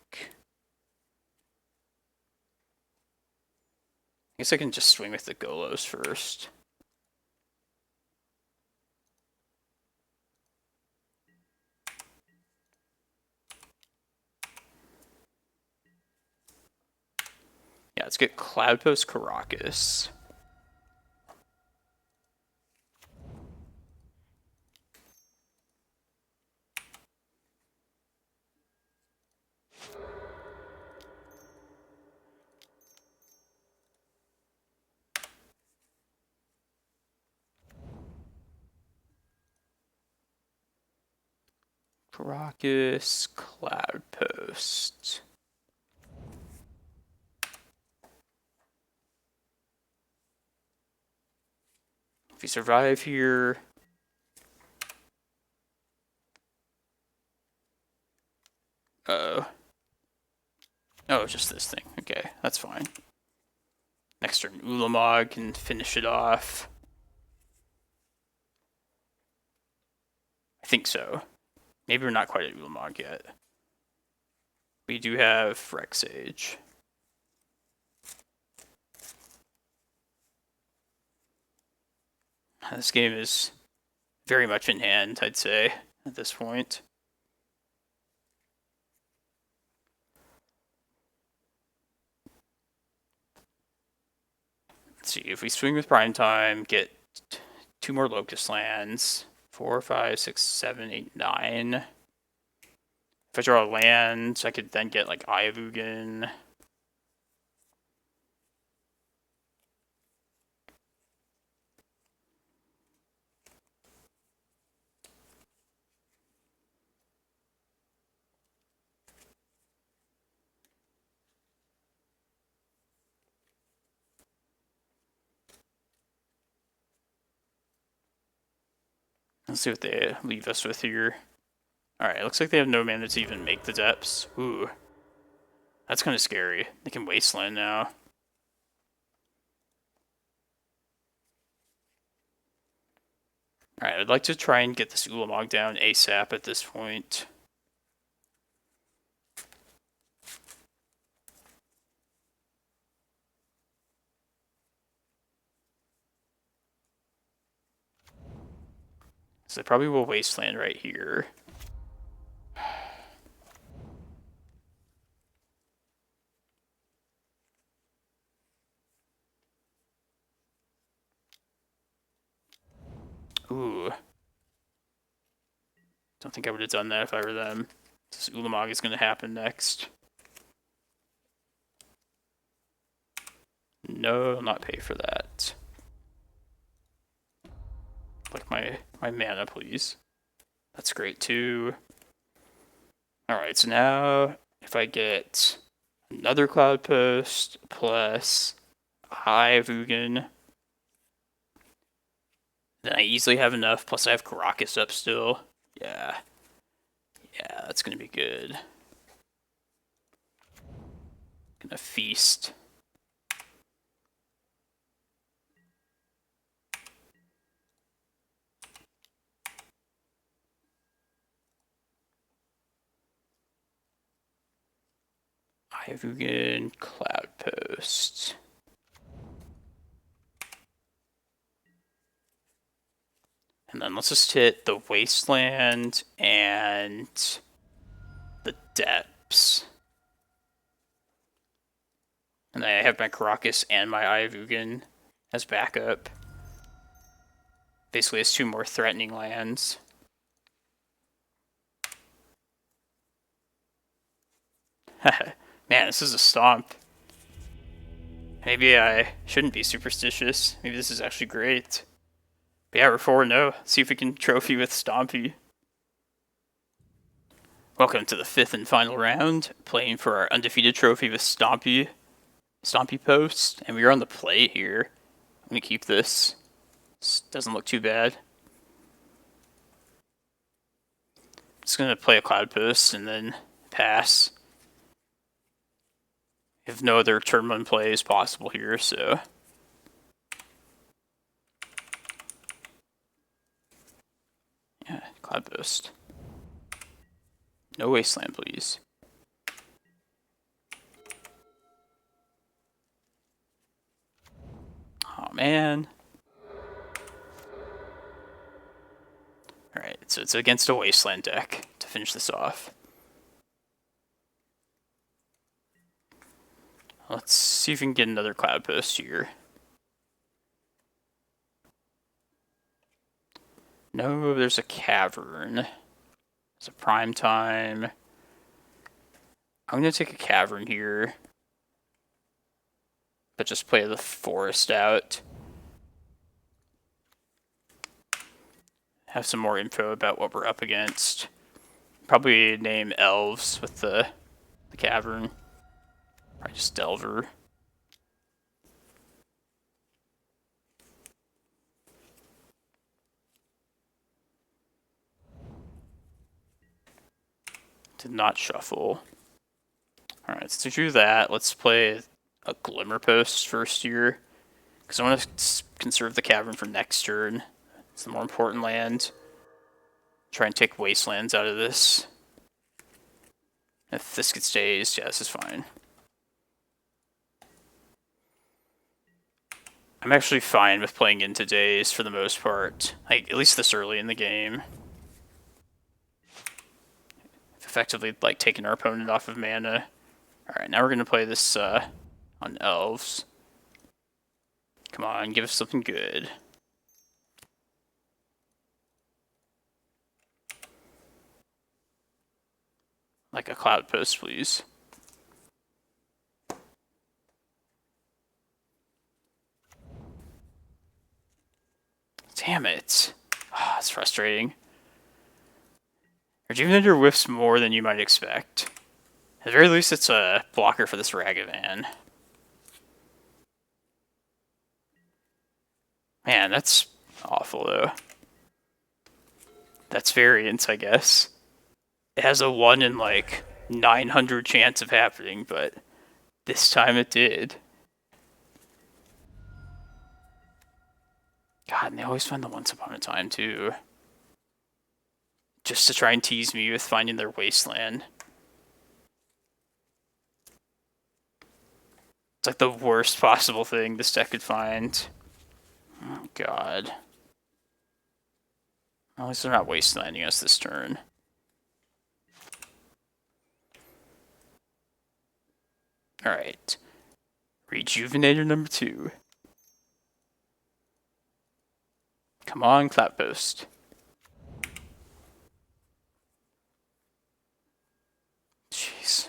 I guess I can just swing with the Golos first. Yeah, let's get Cloudpost, Karakas. Karakas, Cloudpost. If we survive here... Uh-oh. Oh, just this thing. Okay, that's fine. Next turn, Ulamog can finish it off. I think so. Maybe we're not quite at Ulamog yet. We do have Reclamation Sage. This game is very much in hand, I'd say, at this point. Let's see, if we swing with Prime Time, get 2 more Locust lands. 4, 5, 6, 7, 8, 9. If I draw a land, I could then get like Eye of Ugin. Let's see what they leave us with here. Alright, looks like they have no mana to even make the depths. Ooh. That's kind of scary. They can Wasteland now. Alright, I'd like to try and get this Ulamog down ASAP at this point. So they probably will Wasteland right here. Ooh. Don't think I would have done that if I were them. This Ulamog is going to happen next. No, I'll not pay for that. Like my mana, please. That's great too. Alright, so now if I get another Cloudpost plus Eye of Ugin, then I easily have enough, plus I have Karakas up still. Yeah. Yeah, that's gonna be good. Gonna feast. Eye of Ugin, Cloudpost. And then let's just hit the Wasteland and the Depths. And then I have my Karakas and my Eye of Ugin as backup. Basically, it's 2 more threatening lands. Man, this is a stomp. Maybe I shouldn't be superstitious. Maybe this is actually great. But yeah, we're 4-0. See if we can trophy with Stompy. Welcome to the 5th and final round. Playing for our undefeated trophy with Stompy Post. And we are on the play here. I'm going to keep this. This doesn't look too bad. Just going to play a Cloudpost and then pass. If no other turn 1 play is possible here, so. Yeah, Cloudpost. No Wasteland, please. Oh, man. Alright, so it's against a Wasteland deck to finish this off. Let's see if we can get another Cloudpost here. No, there's a Cavern. There's a Prime Time. I'm going to take a Cavern here. But just play the Forest out. Have some more info about what we're up against. Probably name Elves with the Cavern. Probably just Delver. Did not shuffle. Alright, so to do that, let's play a Glimmerpost first here, because I want to conserve the Cavern for next turn. It's the more important land. Try and take Wastelands out of this. If this gets dazed, yeah, this is fine. I'm actually fine with playing into daze for the most part, like at least this early in the game. Effectively, like taking our opponent off of mana. All right, now we're gonna play this on elves. Come on, give us something good. Like a Cloudpost, please. Damn it. Oh, it's frustrating. Rejuvenator whiffs more than you might expect. At the very least, it's a blocker for this Ragavan. Man, that's awful, though. That's variance, I guess. It has a 1 in, like, 900 chance of happening, but this time it did. God, and they always find the Once Upon a Time, too. Just to try and tease me with finding their wasteland. It's like the worst possible thing this deck could find. Oh, God. At least they're not wastelanding us this turn. Alright. Rejuvenator number 2. Come on, Cloudpost. Jeez.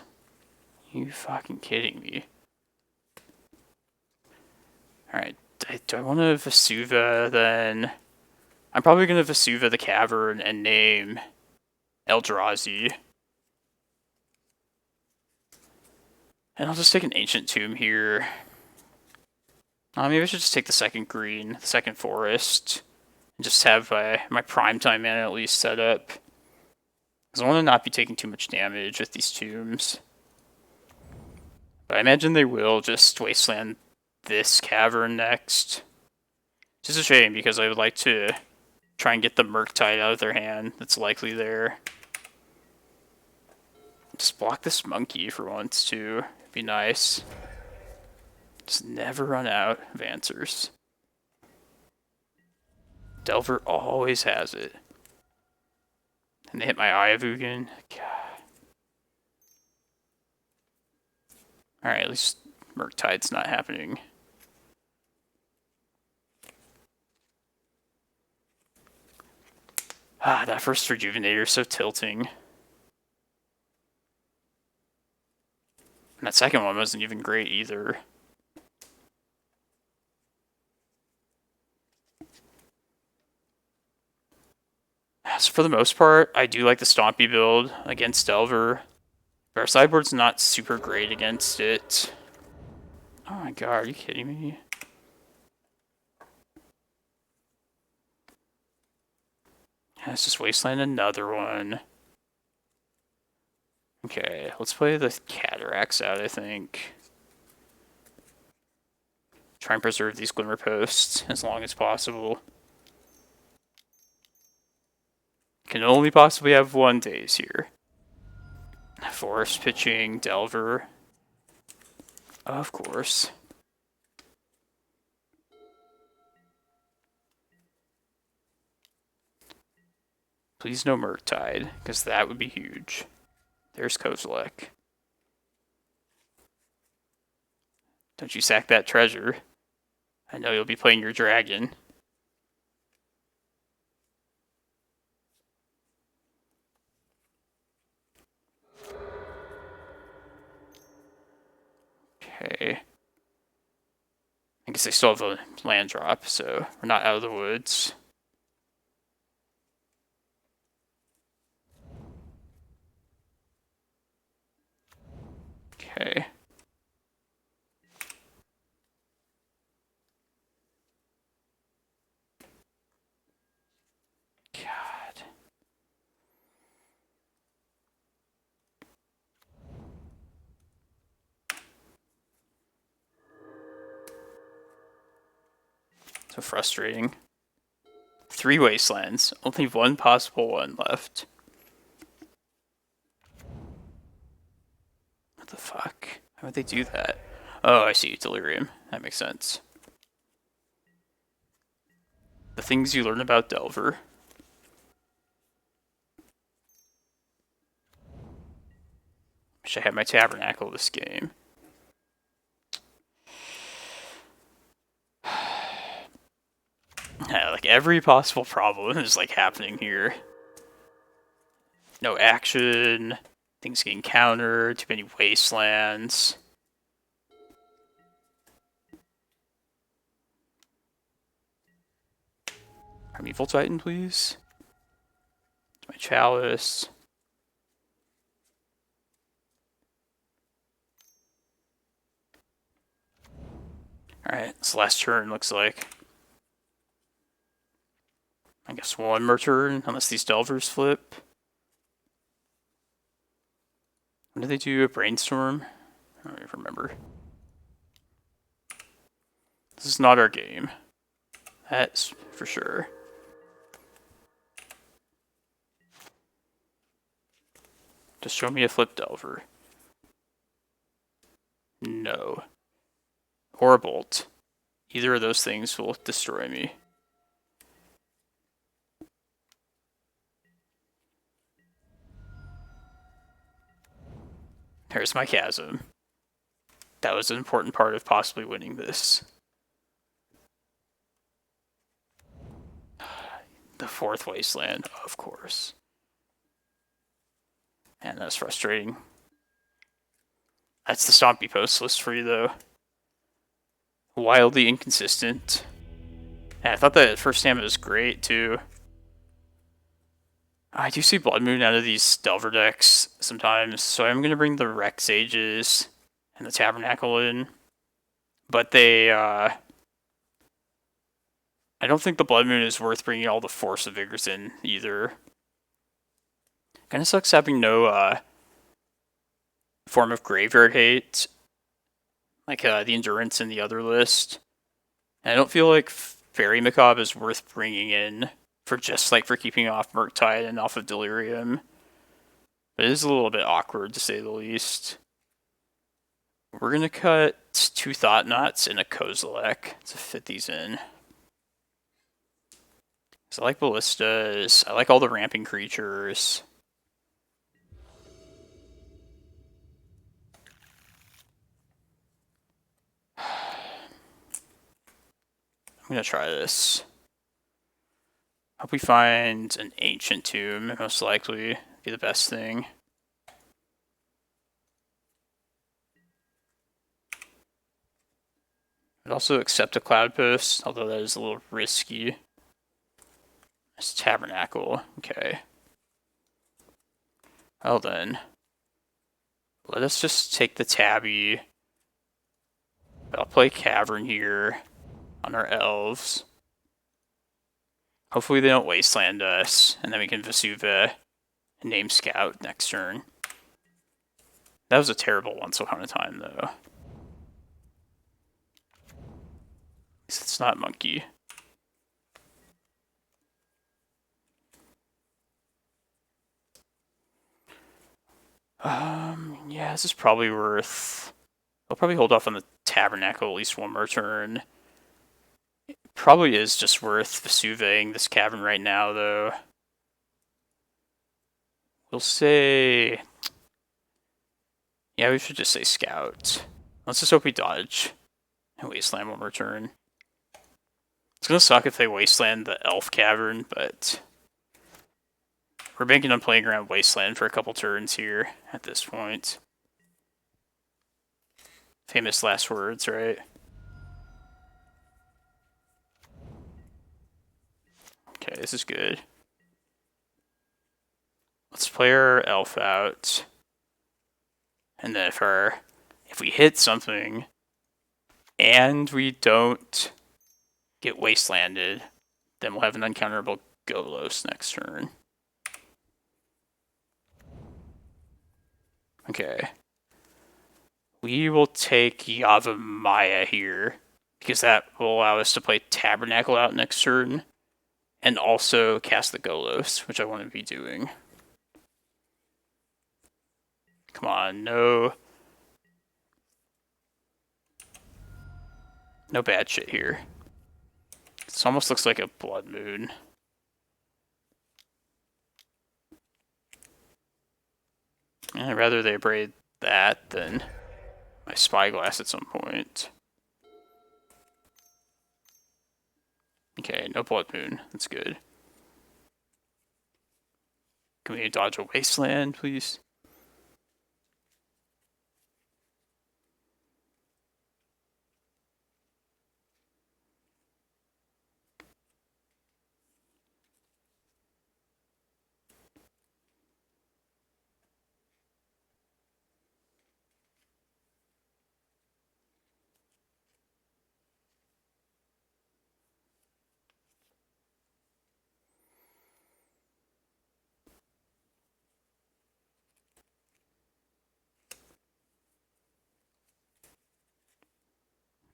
You fucking kidding me? Alright, do I want to Vesuva then? I'm probably going to Vesuva the Cavern and name Eldrazi. And I'll just take an Ancient Tomb here. Maybe I should just take the second green, the second forest, and just have my primetime mana at least set up. Because I want to not be taking too much damage with these tombs. But I imagine they will just wasteland this cavern next. It's just a shame because I would like to try and get the Murktide out of their hand that's likely there. Just block this monkey for once too. It'd be nice. Just never run out of answers. Delver always has it. And they hit my Eye of Ugin. God. Alright, at least Murktide's not happening. That first Rejuvenator is so tilting. And that second one wasn't even great either. So for the most part, I do like the Stompy build against Delver. But our sideboard's not super great against it. Oh my god, are you kidding me? Let's just wasteland another one. Okay, let's play the Cataracts out, I think. Try and preserve these Glimmerposts as long as possible. Can only possibly have one daze here. Forest pitching, Delver. Of course. Please no Murktide, because that would be huge. There's Kozilek. Don't you sack that treasure. I know you'll be playing your dragon. Okay. I guess they still have a land drop, so we're not out of the woods. Okay. God. So frustrating. 3 wastelands. Only one possible one left. What the fuck? How would they do that? Oh, I see. Delirium. That makes sense. The things you learn about Delver. Wish I had my Tabernacle this game. Yeah, like every possible problem is like happening here. No action, things getting countered, too many wastelands. Primeval Titan, please. My Chalice. Alright, this last turn looks like. I guess one more turn, unless these Delvers flip. When did they do a Brainstorm? I don't even remember. This is not our game. That's for sure. Just show me a flip Delver. No. Or a Bolt. Either of those things will destroy me. There's my Chasm. That was an important part of possibly winning this. The 4th Wasteland, of course. And that's frustrating. That's the Stompy post list for you, though. Wildly inconsistent. And I thought that first stamina was great, too. I do see Blood Moon out of these Delver decks sometimes, so I'm going to bring the Rec Sages and the Tabernacle in. But they, I don't think the Blood Moon is worth bringing all the Force of Vigors in, either. Kinda sucks having no, form of Graveyard Hate. Like, the Endurance in the other list. And I don't feel like Faerie Macabre is worth bringing in for just, like, for keeping off Murktide and off of Delirium. But it is a little bit awkward, to say the least. We're gonna cut 2 Thought-Knots and a Kozilek to fit these in. So I like Ballistas. I like all the ramping creatures. I'm gonna try this. Hope we find an Ancient Tomb, most likely be the best thing. I'd also accept a Cloudpost, although that is a little risky. It's Tabernacle, okay. Well then, let us just take the Tabby. I'll play Cavern here on our Elves. Hopefully they don't Wasteland us, and then we can Vesuva and name Scout next turn. That was a terrible Once Upon a Time, though. It's not Monkey. Yeah, this is probably worth... I'll probably hold off on the Tabernacle at least one more turn. It probably is just worth Vesuvaing this Cavern right now, though. We'll say... Yeah, we should just say Scout. Let's just hope we dodge and Wasteland one more turn. It's gonna suck if they Wasteland the Elf Cavern, but... We're banking on playing around Wasteland for a couple turns here at this point. Famous last words, right? Okay, this is good. Let's play our Elf out. And then if we hit something and we don't get Wastelanded, then we'll have an uncounterable Golos next turn. Okay. We will take Yavimaya here, because that will allow us to play Tabernacle out next turn, and also cast the Golos, which I want to be doing. Come on, no. No bad shit here. This almost looks like a Blood Moon. I'd rather they braid that than my Spyglass at some point. Okay, no Blood Moon. That's good. Can we dodge a Wasteland, please?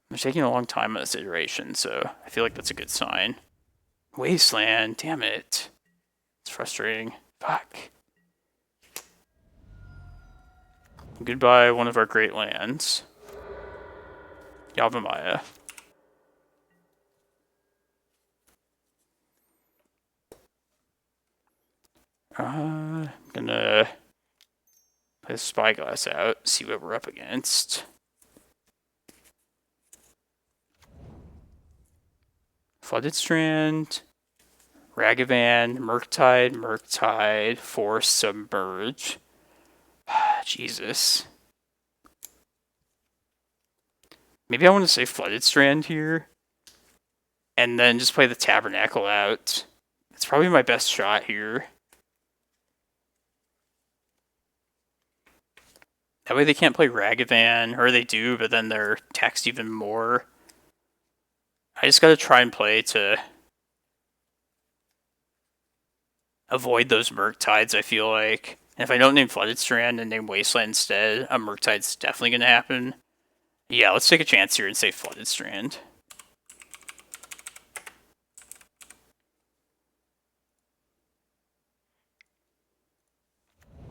They're taking a long time on this iteration, so I feel like that's a good sign. Wasteland, damn it. It's frustrating. Fuck. Goodbye, one of our great lands. Yavimaya. I'm gonna play the Spyglass out, see what we're up against. Flooded Strand, Ragavan, Murktide, Force, Submerge. Jesus. Maybe I want to say Flooded Strand here, and then just play the Tabernacle out. It's probably my best shot here. That way they can't play Ragavan, or they do, but then they're taxed even more. I just gotta try and play to avoid those Murktides, I feel like. And if I don't name Flooded Strand and name Wasteland instead, a Murktide's definitely gonna happen. Yeah, let's take a chance here and say Flooded Strand.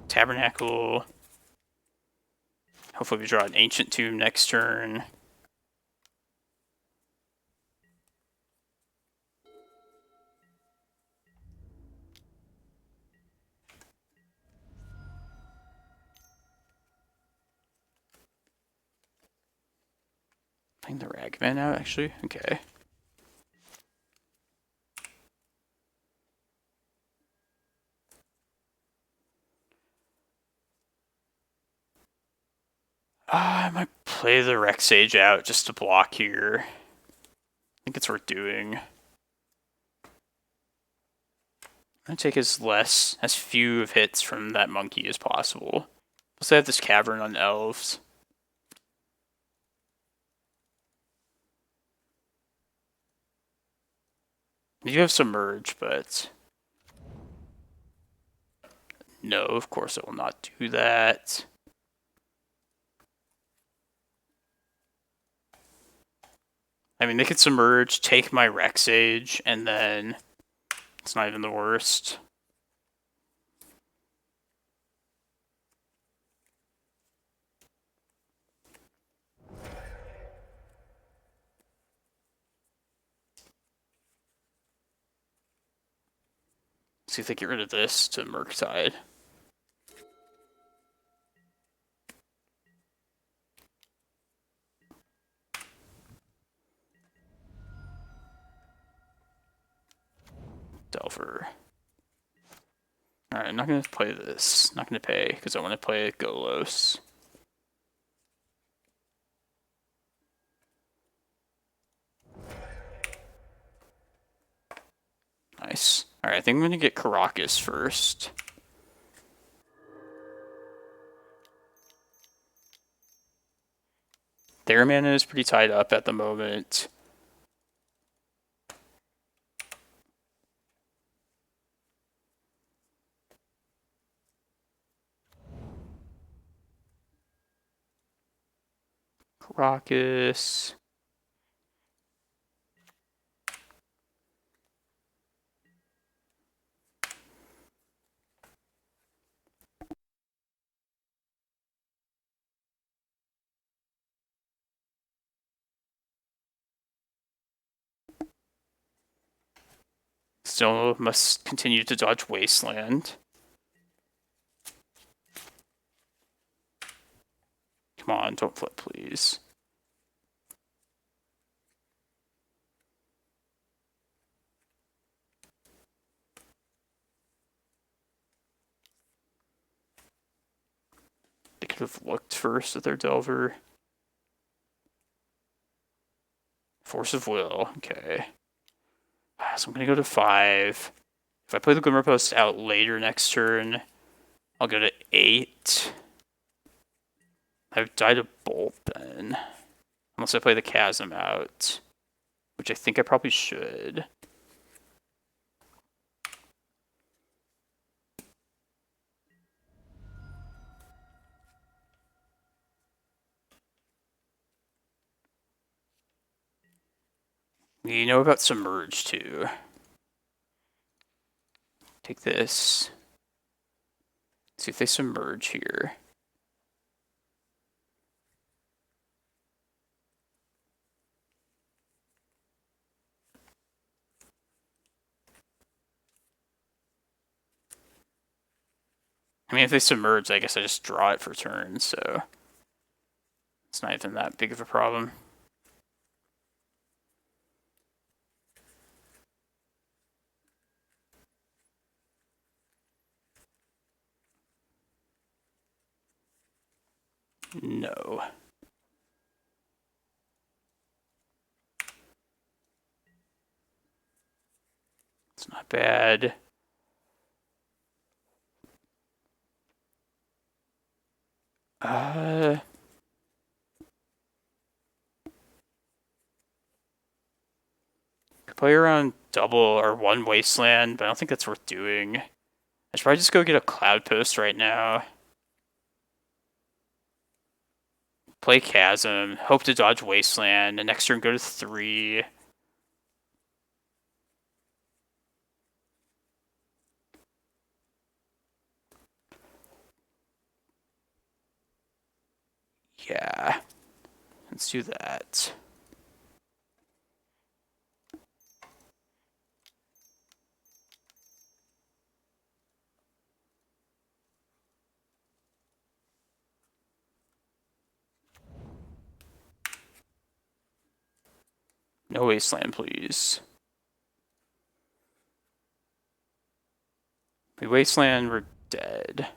Tabernacle. Hopefully we draw an Ancient Tomb next turn. Playing the Ragavan out, actually? Okay. I might play the Rex Sage out just to block here. I think it's worth doing. I'm gonna take as few of hits from that monkey as possible. Plus I have this Cavern on Elves. You do have Submerge, but no, of course I will not do that. I mean, they could Submerge, take my Rex Sage, and then it's not even the worst. See if they get rid of this to Murktide. Delver. Alright, I'm not going to play this. Not going to pay, because I want to play Golos. Nice. Alright, I think I'm going to get Karakas first. Their mana is pretty tied up at the moment. Karakas. Still must continue to dodge Wasteland. Come on, don't flip, please. They could have looked first at their Delver. Force of Will, okay. So I'm going to go to 5. If I play the Glimmerpost out later next turn, I'll go to 8. I've died a Bolt then. Unless I play the Chasm out, which I think I probably should. You know about Submerge too. Take this. See if they Submerge here. I mean, if they Submerge, I guess I just draw it for turn, so it's not even that big of a problem. No. It's not bad. Could play around double or 1 Wasteland, but I don't think that's worth doing. I should probably just go get a Cloudpost right now. Play Chasm, hope to dodge Wasteland, and next turn go to 3. Yeah, let's do that. No Wasteland, please. If we Wasteland, we're dead.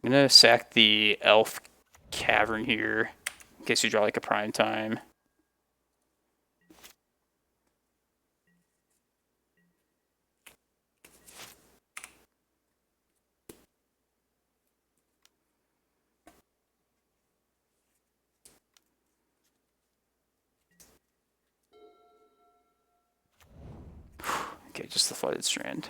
I'm gonna sack the Elf Cavern here, in case you draw like a Prime Time. Okay, just the Flooded Strand.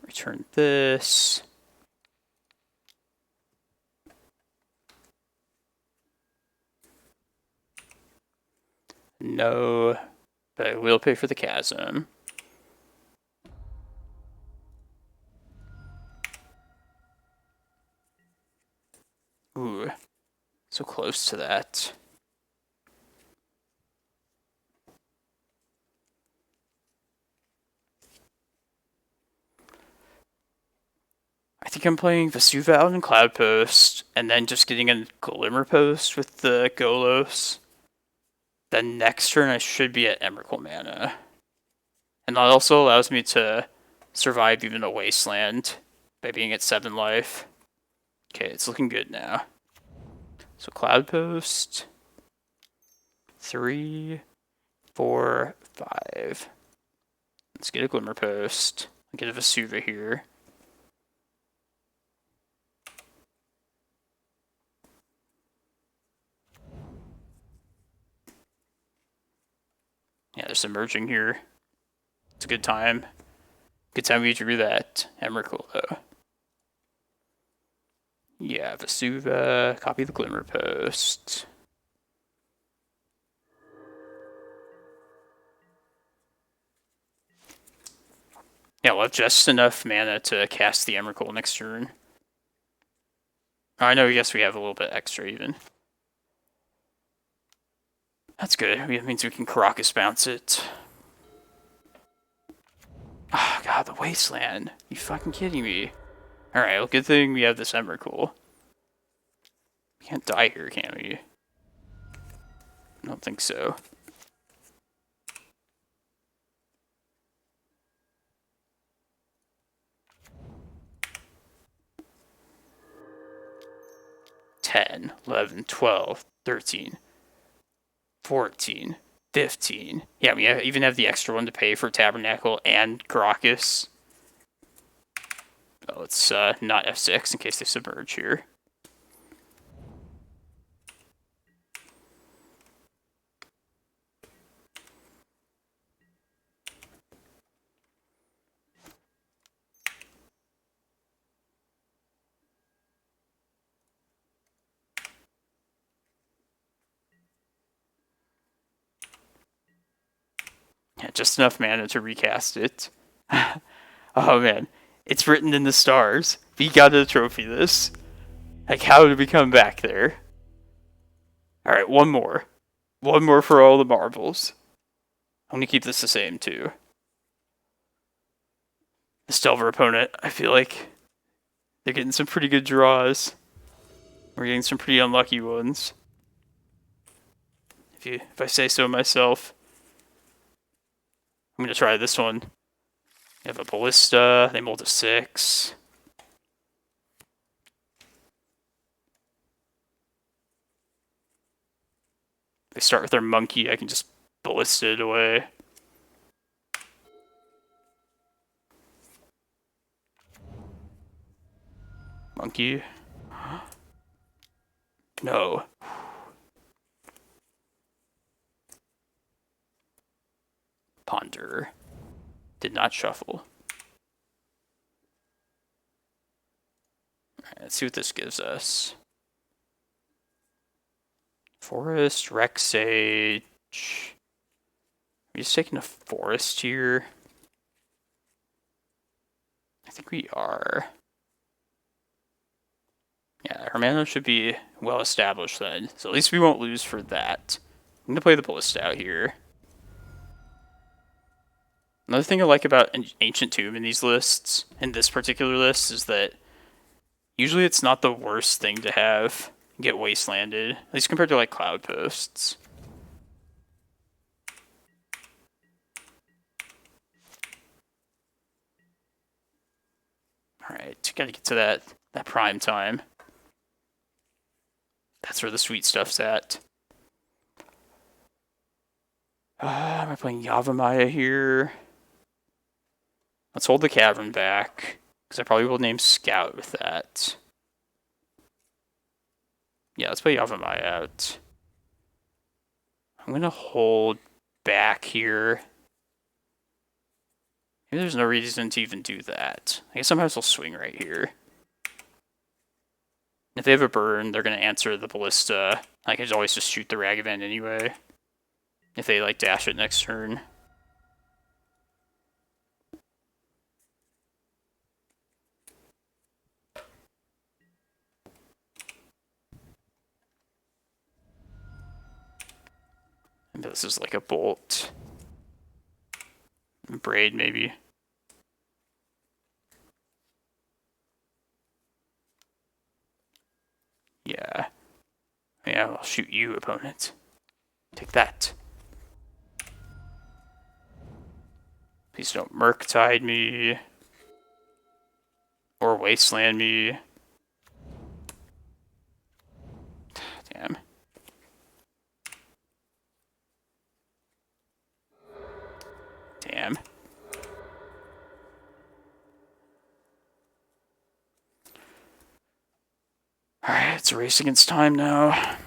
Return this. No, but I will pay for the Chasm. Ooh, so close to that. I think I'm playing Vesuva out in Cloudpost, and then just getting a Glimmerpost with the Golos. Then next turn I should be at Emrakul mana. And that also allows me to survive even a Wasteland by being at 7 life. Okay, it's looking good now. So Cloudpost. 3, 4, 5. Let's get a Glimmerpost. Get a Vesuva here. Yeah, there's Submerging here. It's a good time. Good time we drew that Emrakul, though. Yeah, Vesuva. Copy the Glimmerpost. Yeah, we'll have just enough mana to cast the Emrakul next turn. I know, yes, we have a little bit extra even. That's good. It means we can Karakas bounce it. Oh, God, the Wasteland. You fucking kidding me? Alright, well, good thing we have this Emrakul. We can't die here, can we? I don't think so. $10, $11, $12, $13, $14, $15. Yeah, we even have the extra one to pay for Tabernacle and Karakas. Oh, let's not F6 in case they submerge here. Yeah, just enough mana to recast it. Oh man, it's written in the stars. We gotta trophy this. Like, how did we come back there? Alright, one more. One more for all the marbles. I'm gonna keep this the same too. This Delver opponent, I feel like they're getting some pretty good draws. We're getting some pretty unlucky ones. If I say so myself. I'm gonna try this one. You have a Ballista, they mold to 6. They start with their monkey, I can just Ballista it away. Monkey. No. Ponder. Did not shuffle. Alright, let's see what this gives us. Forest, Rec Sage. Are we just taking a forest here? I think we are. Yeah, our mana should be well established then. So at least we won't lose for that. I'm going to play the Ballista out here. Another thing I like about an Ancient Tomb in these lists, in this particular list, is that usually it's not the worst thing to have get wastelanded, at least compared to like Cloudposts. Alright, gotta get to that prime time. That's where the sweet stuff's at. Am I playing Yavimaya here? Let's hold the Cavern back, because I probably will name Scout with that. Yeah, let's play Yavimaya out. I'm going to hold back here. Maybe there's no reason to even do that. I guess sometimes they'll swing right here. If they have a burn, they're going to answer the Ballista. I can always just shoot the Ragavan anyway. If they like dash it next turn. And this is like a bolt. Braid, maybe. Yeah. Yeah, I'll shoot you, opponent. Take that. Please don't Murktide me. Or Wasteland me. Damn. Damn. Alright, it's a race against time now.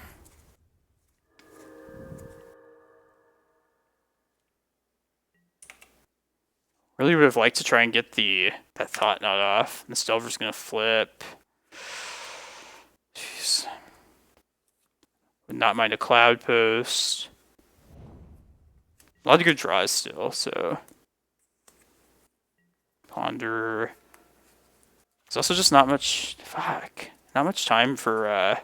Really would have liked to try and get that Thought-Knot off. This Delver's gonna flip. Jeez. Would not mind a Cloudpost. A lot of good draws still, so. Ponder. There's also just not much. Fuck. Not much time for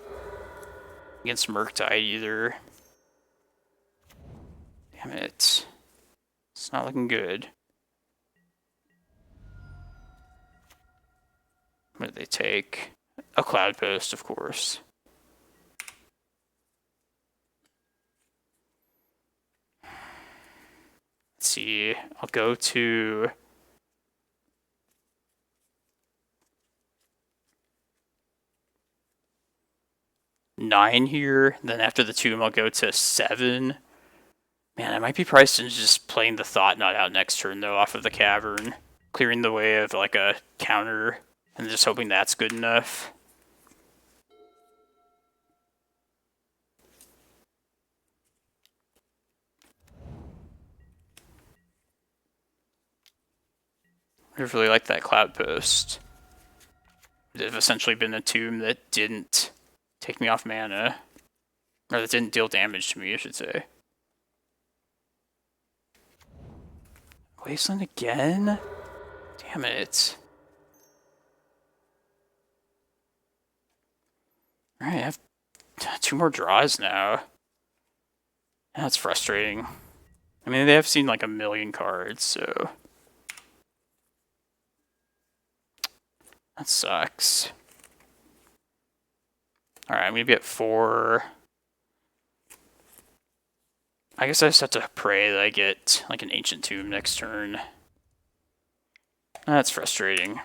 against Murktide either. Damn it. It's not looking good. What did they take? A Cloudpost, of course. Let's see. I'll go to... nine here. Then after the tomb, I'll go to 7. Man, I might be priced into just playing the Thought-Knot out next turn, though, off of the Cavern. Clearing the way of, like, a counter, and just hoping that's good enough. I really like that Cloudpost. They've essentially been a tomb that didn't take me off mana. Or that didn't deal damage to me, I should say. Wasteland again? Damn it. Alright, I have 2 more draws now. That's frustrating. I mean, they have seen like a million cards, so... that sucks. Alright, I'm gonna be at 4. I guess I just have to pray that I get like an Ancient Tomb next turn. That's frustrating.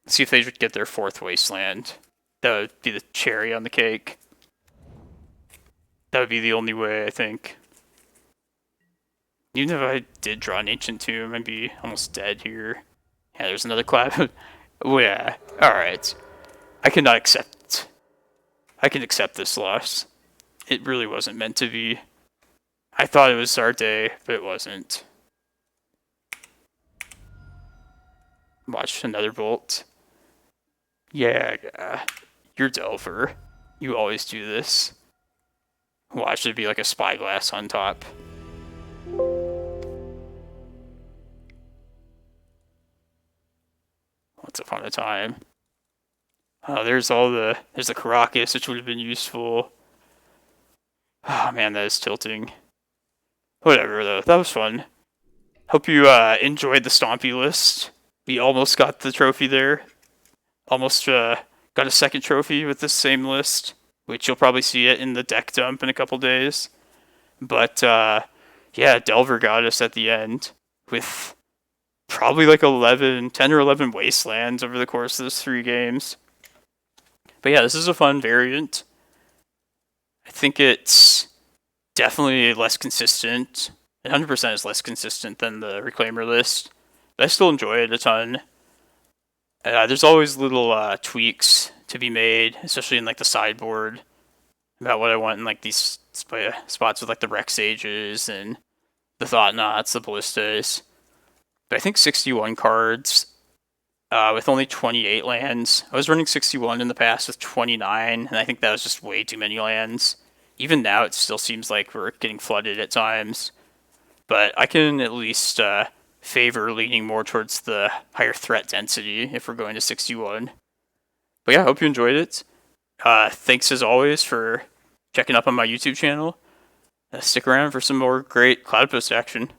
Let's see if they would get their 4th Wasteland. That would be the cherry on the cake. That would be the only way, I think. Even if I did draw an Ancient Tomb, I'd be almost dead here. Yeah, there's another Cloud. Oh, yeah. Alright. I can accept this loss. It really wasn't meant to be. I thought it was our day, but it wasn't. Watch another Bolt. Yeah, you're Delver. You always do this. Watch it be like a Spyglass on top. Once upon a time. Oh, there's the Karakas, which would have been useful. Oh man, that is tilting. Whatever though, that was fun. Hope you enjoyed the Stompy list. We almost got the trophy there. Almost got a second trophy with this same list, which you'll probably see it in the deck dump in a couple days. But yeah, Delver got us at the end with probably like 10 or 11 Wastelands over the course of those 3 games. But yeah, this is a fun variant. I think it's definitely less consistent. 100% is less consistent than the Reclaimer list. But I still enjoy it a ton. There's always little tweaks to be made, especially in like the sideboard, about what I want in like these spots with like the Rex Sages and the Thought-Knots, the Ballistas. But I think 61 cards with only 28 lands. I was running 61 in the past with 29, and I think that was just way too many lands. Even now, it still seems like we're getting flooded at times. But I can at least favor leaning more towards the higher threat density if we're going to 61. But yeah, I hope you enjoyed it. Thanks as always for checking up on my YouTube channel. Stick around for some more great Cloudpost action.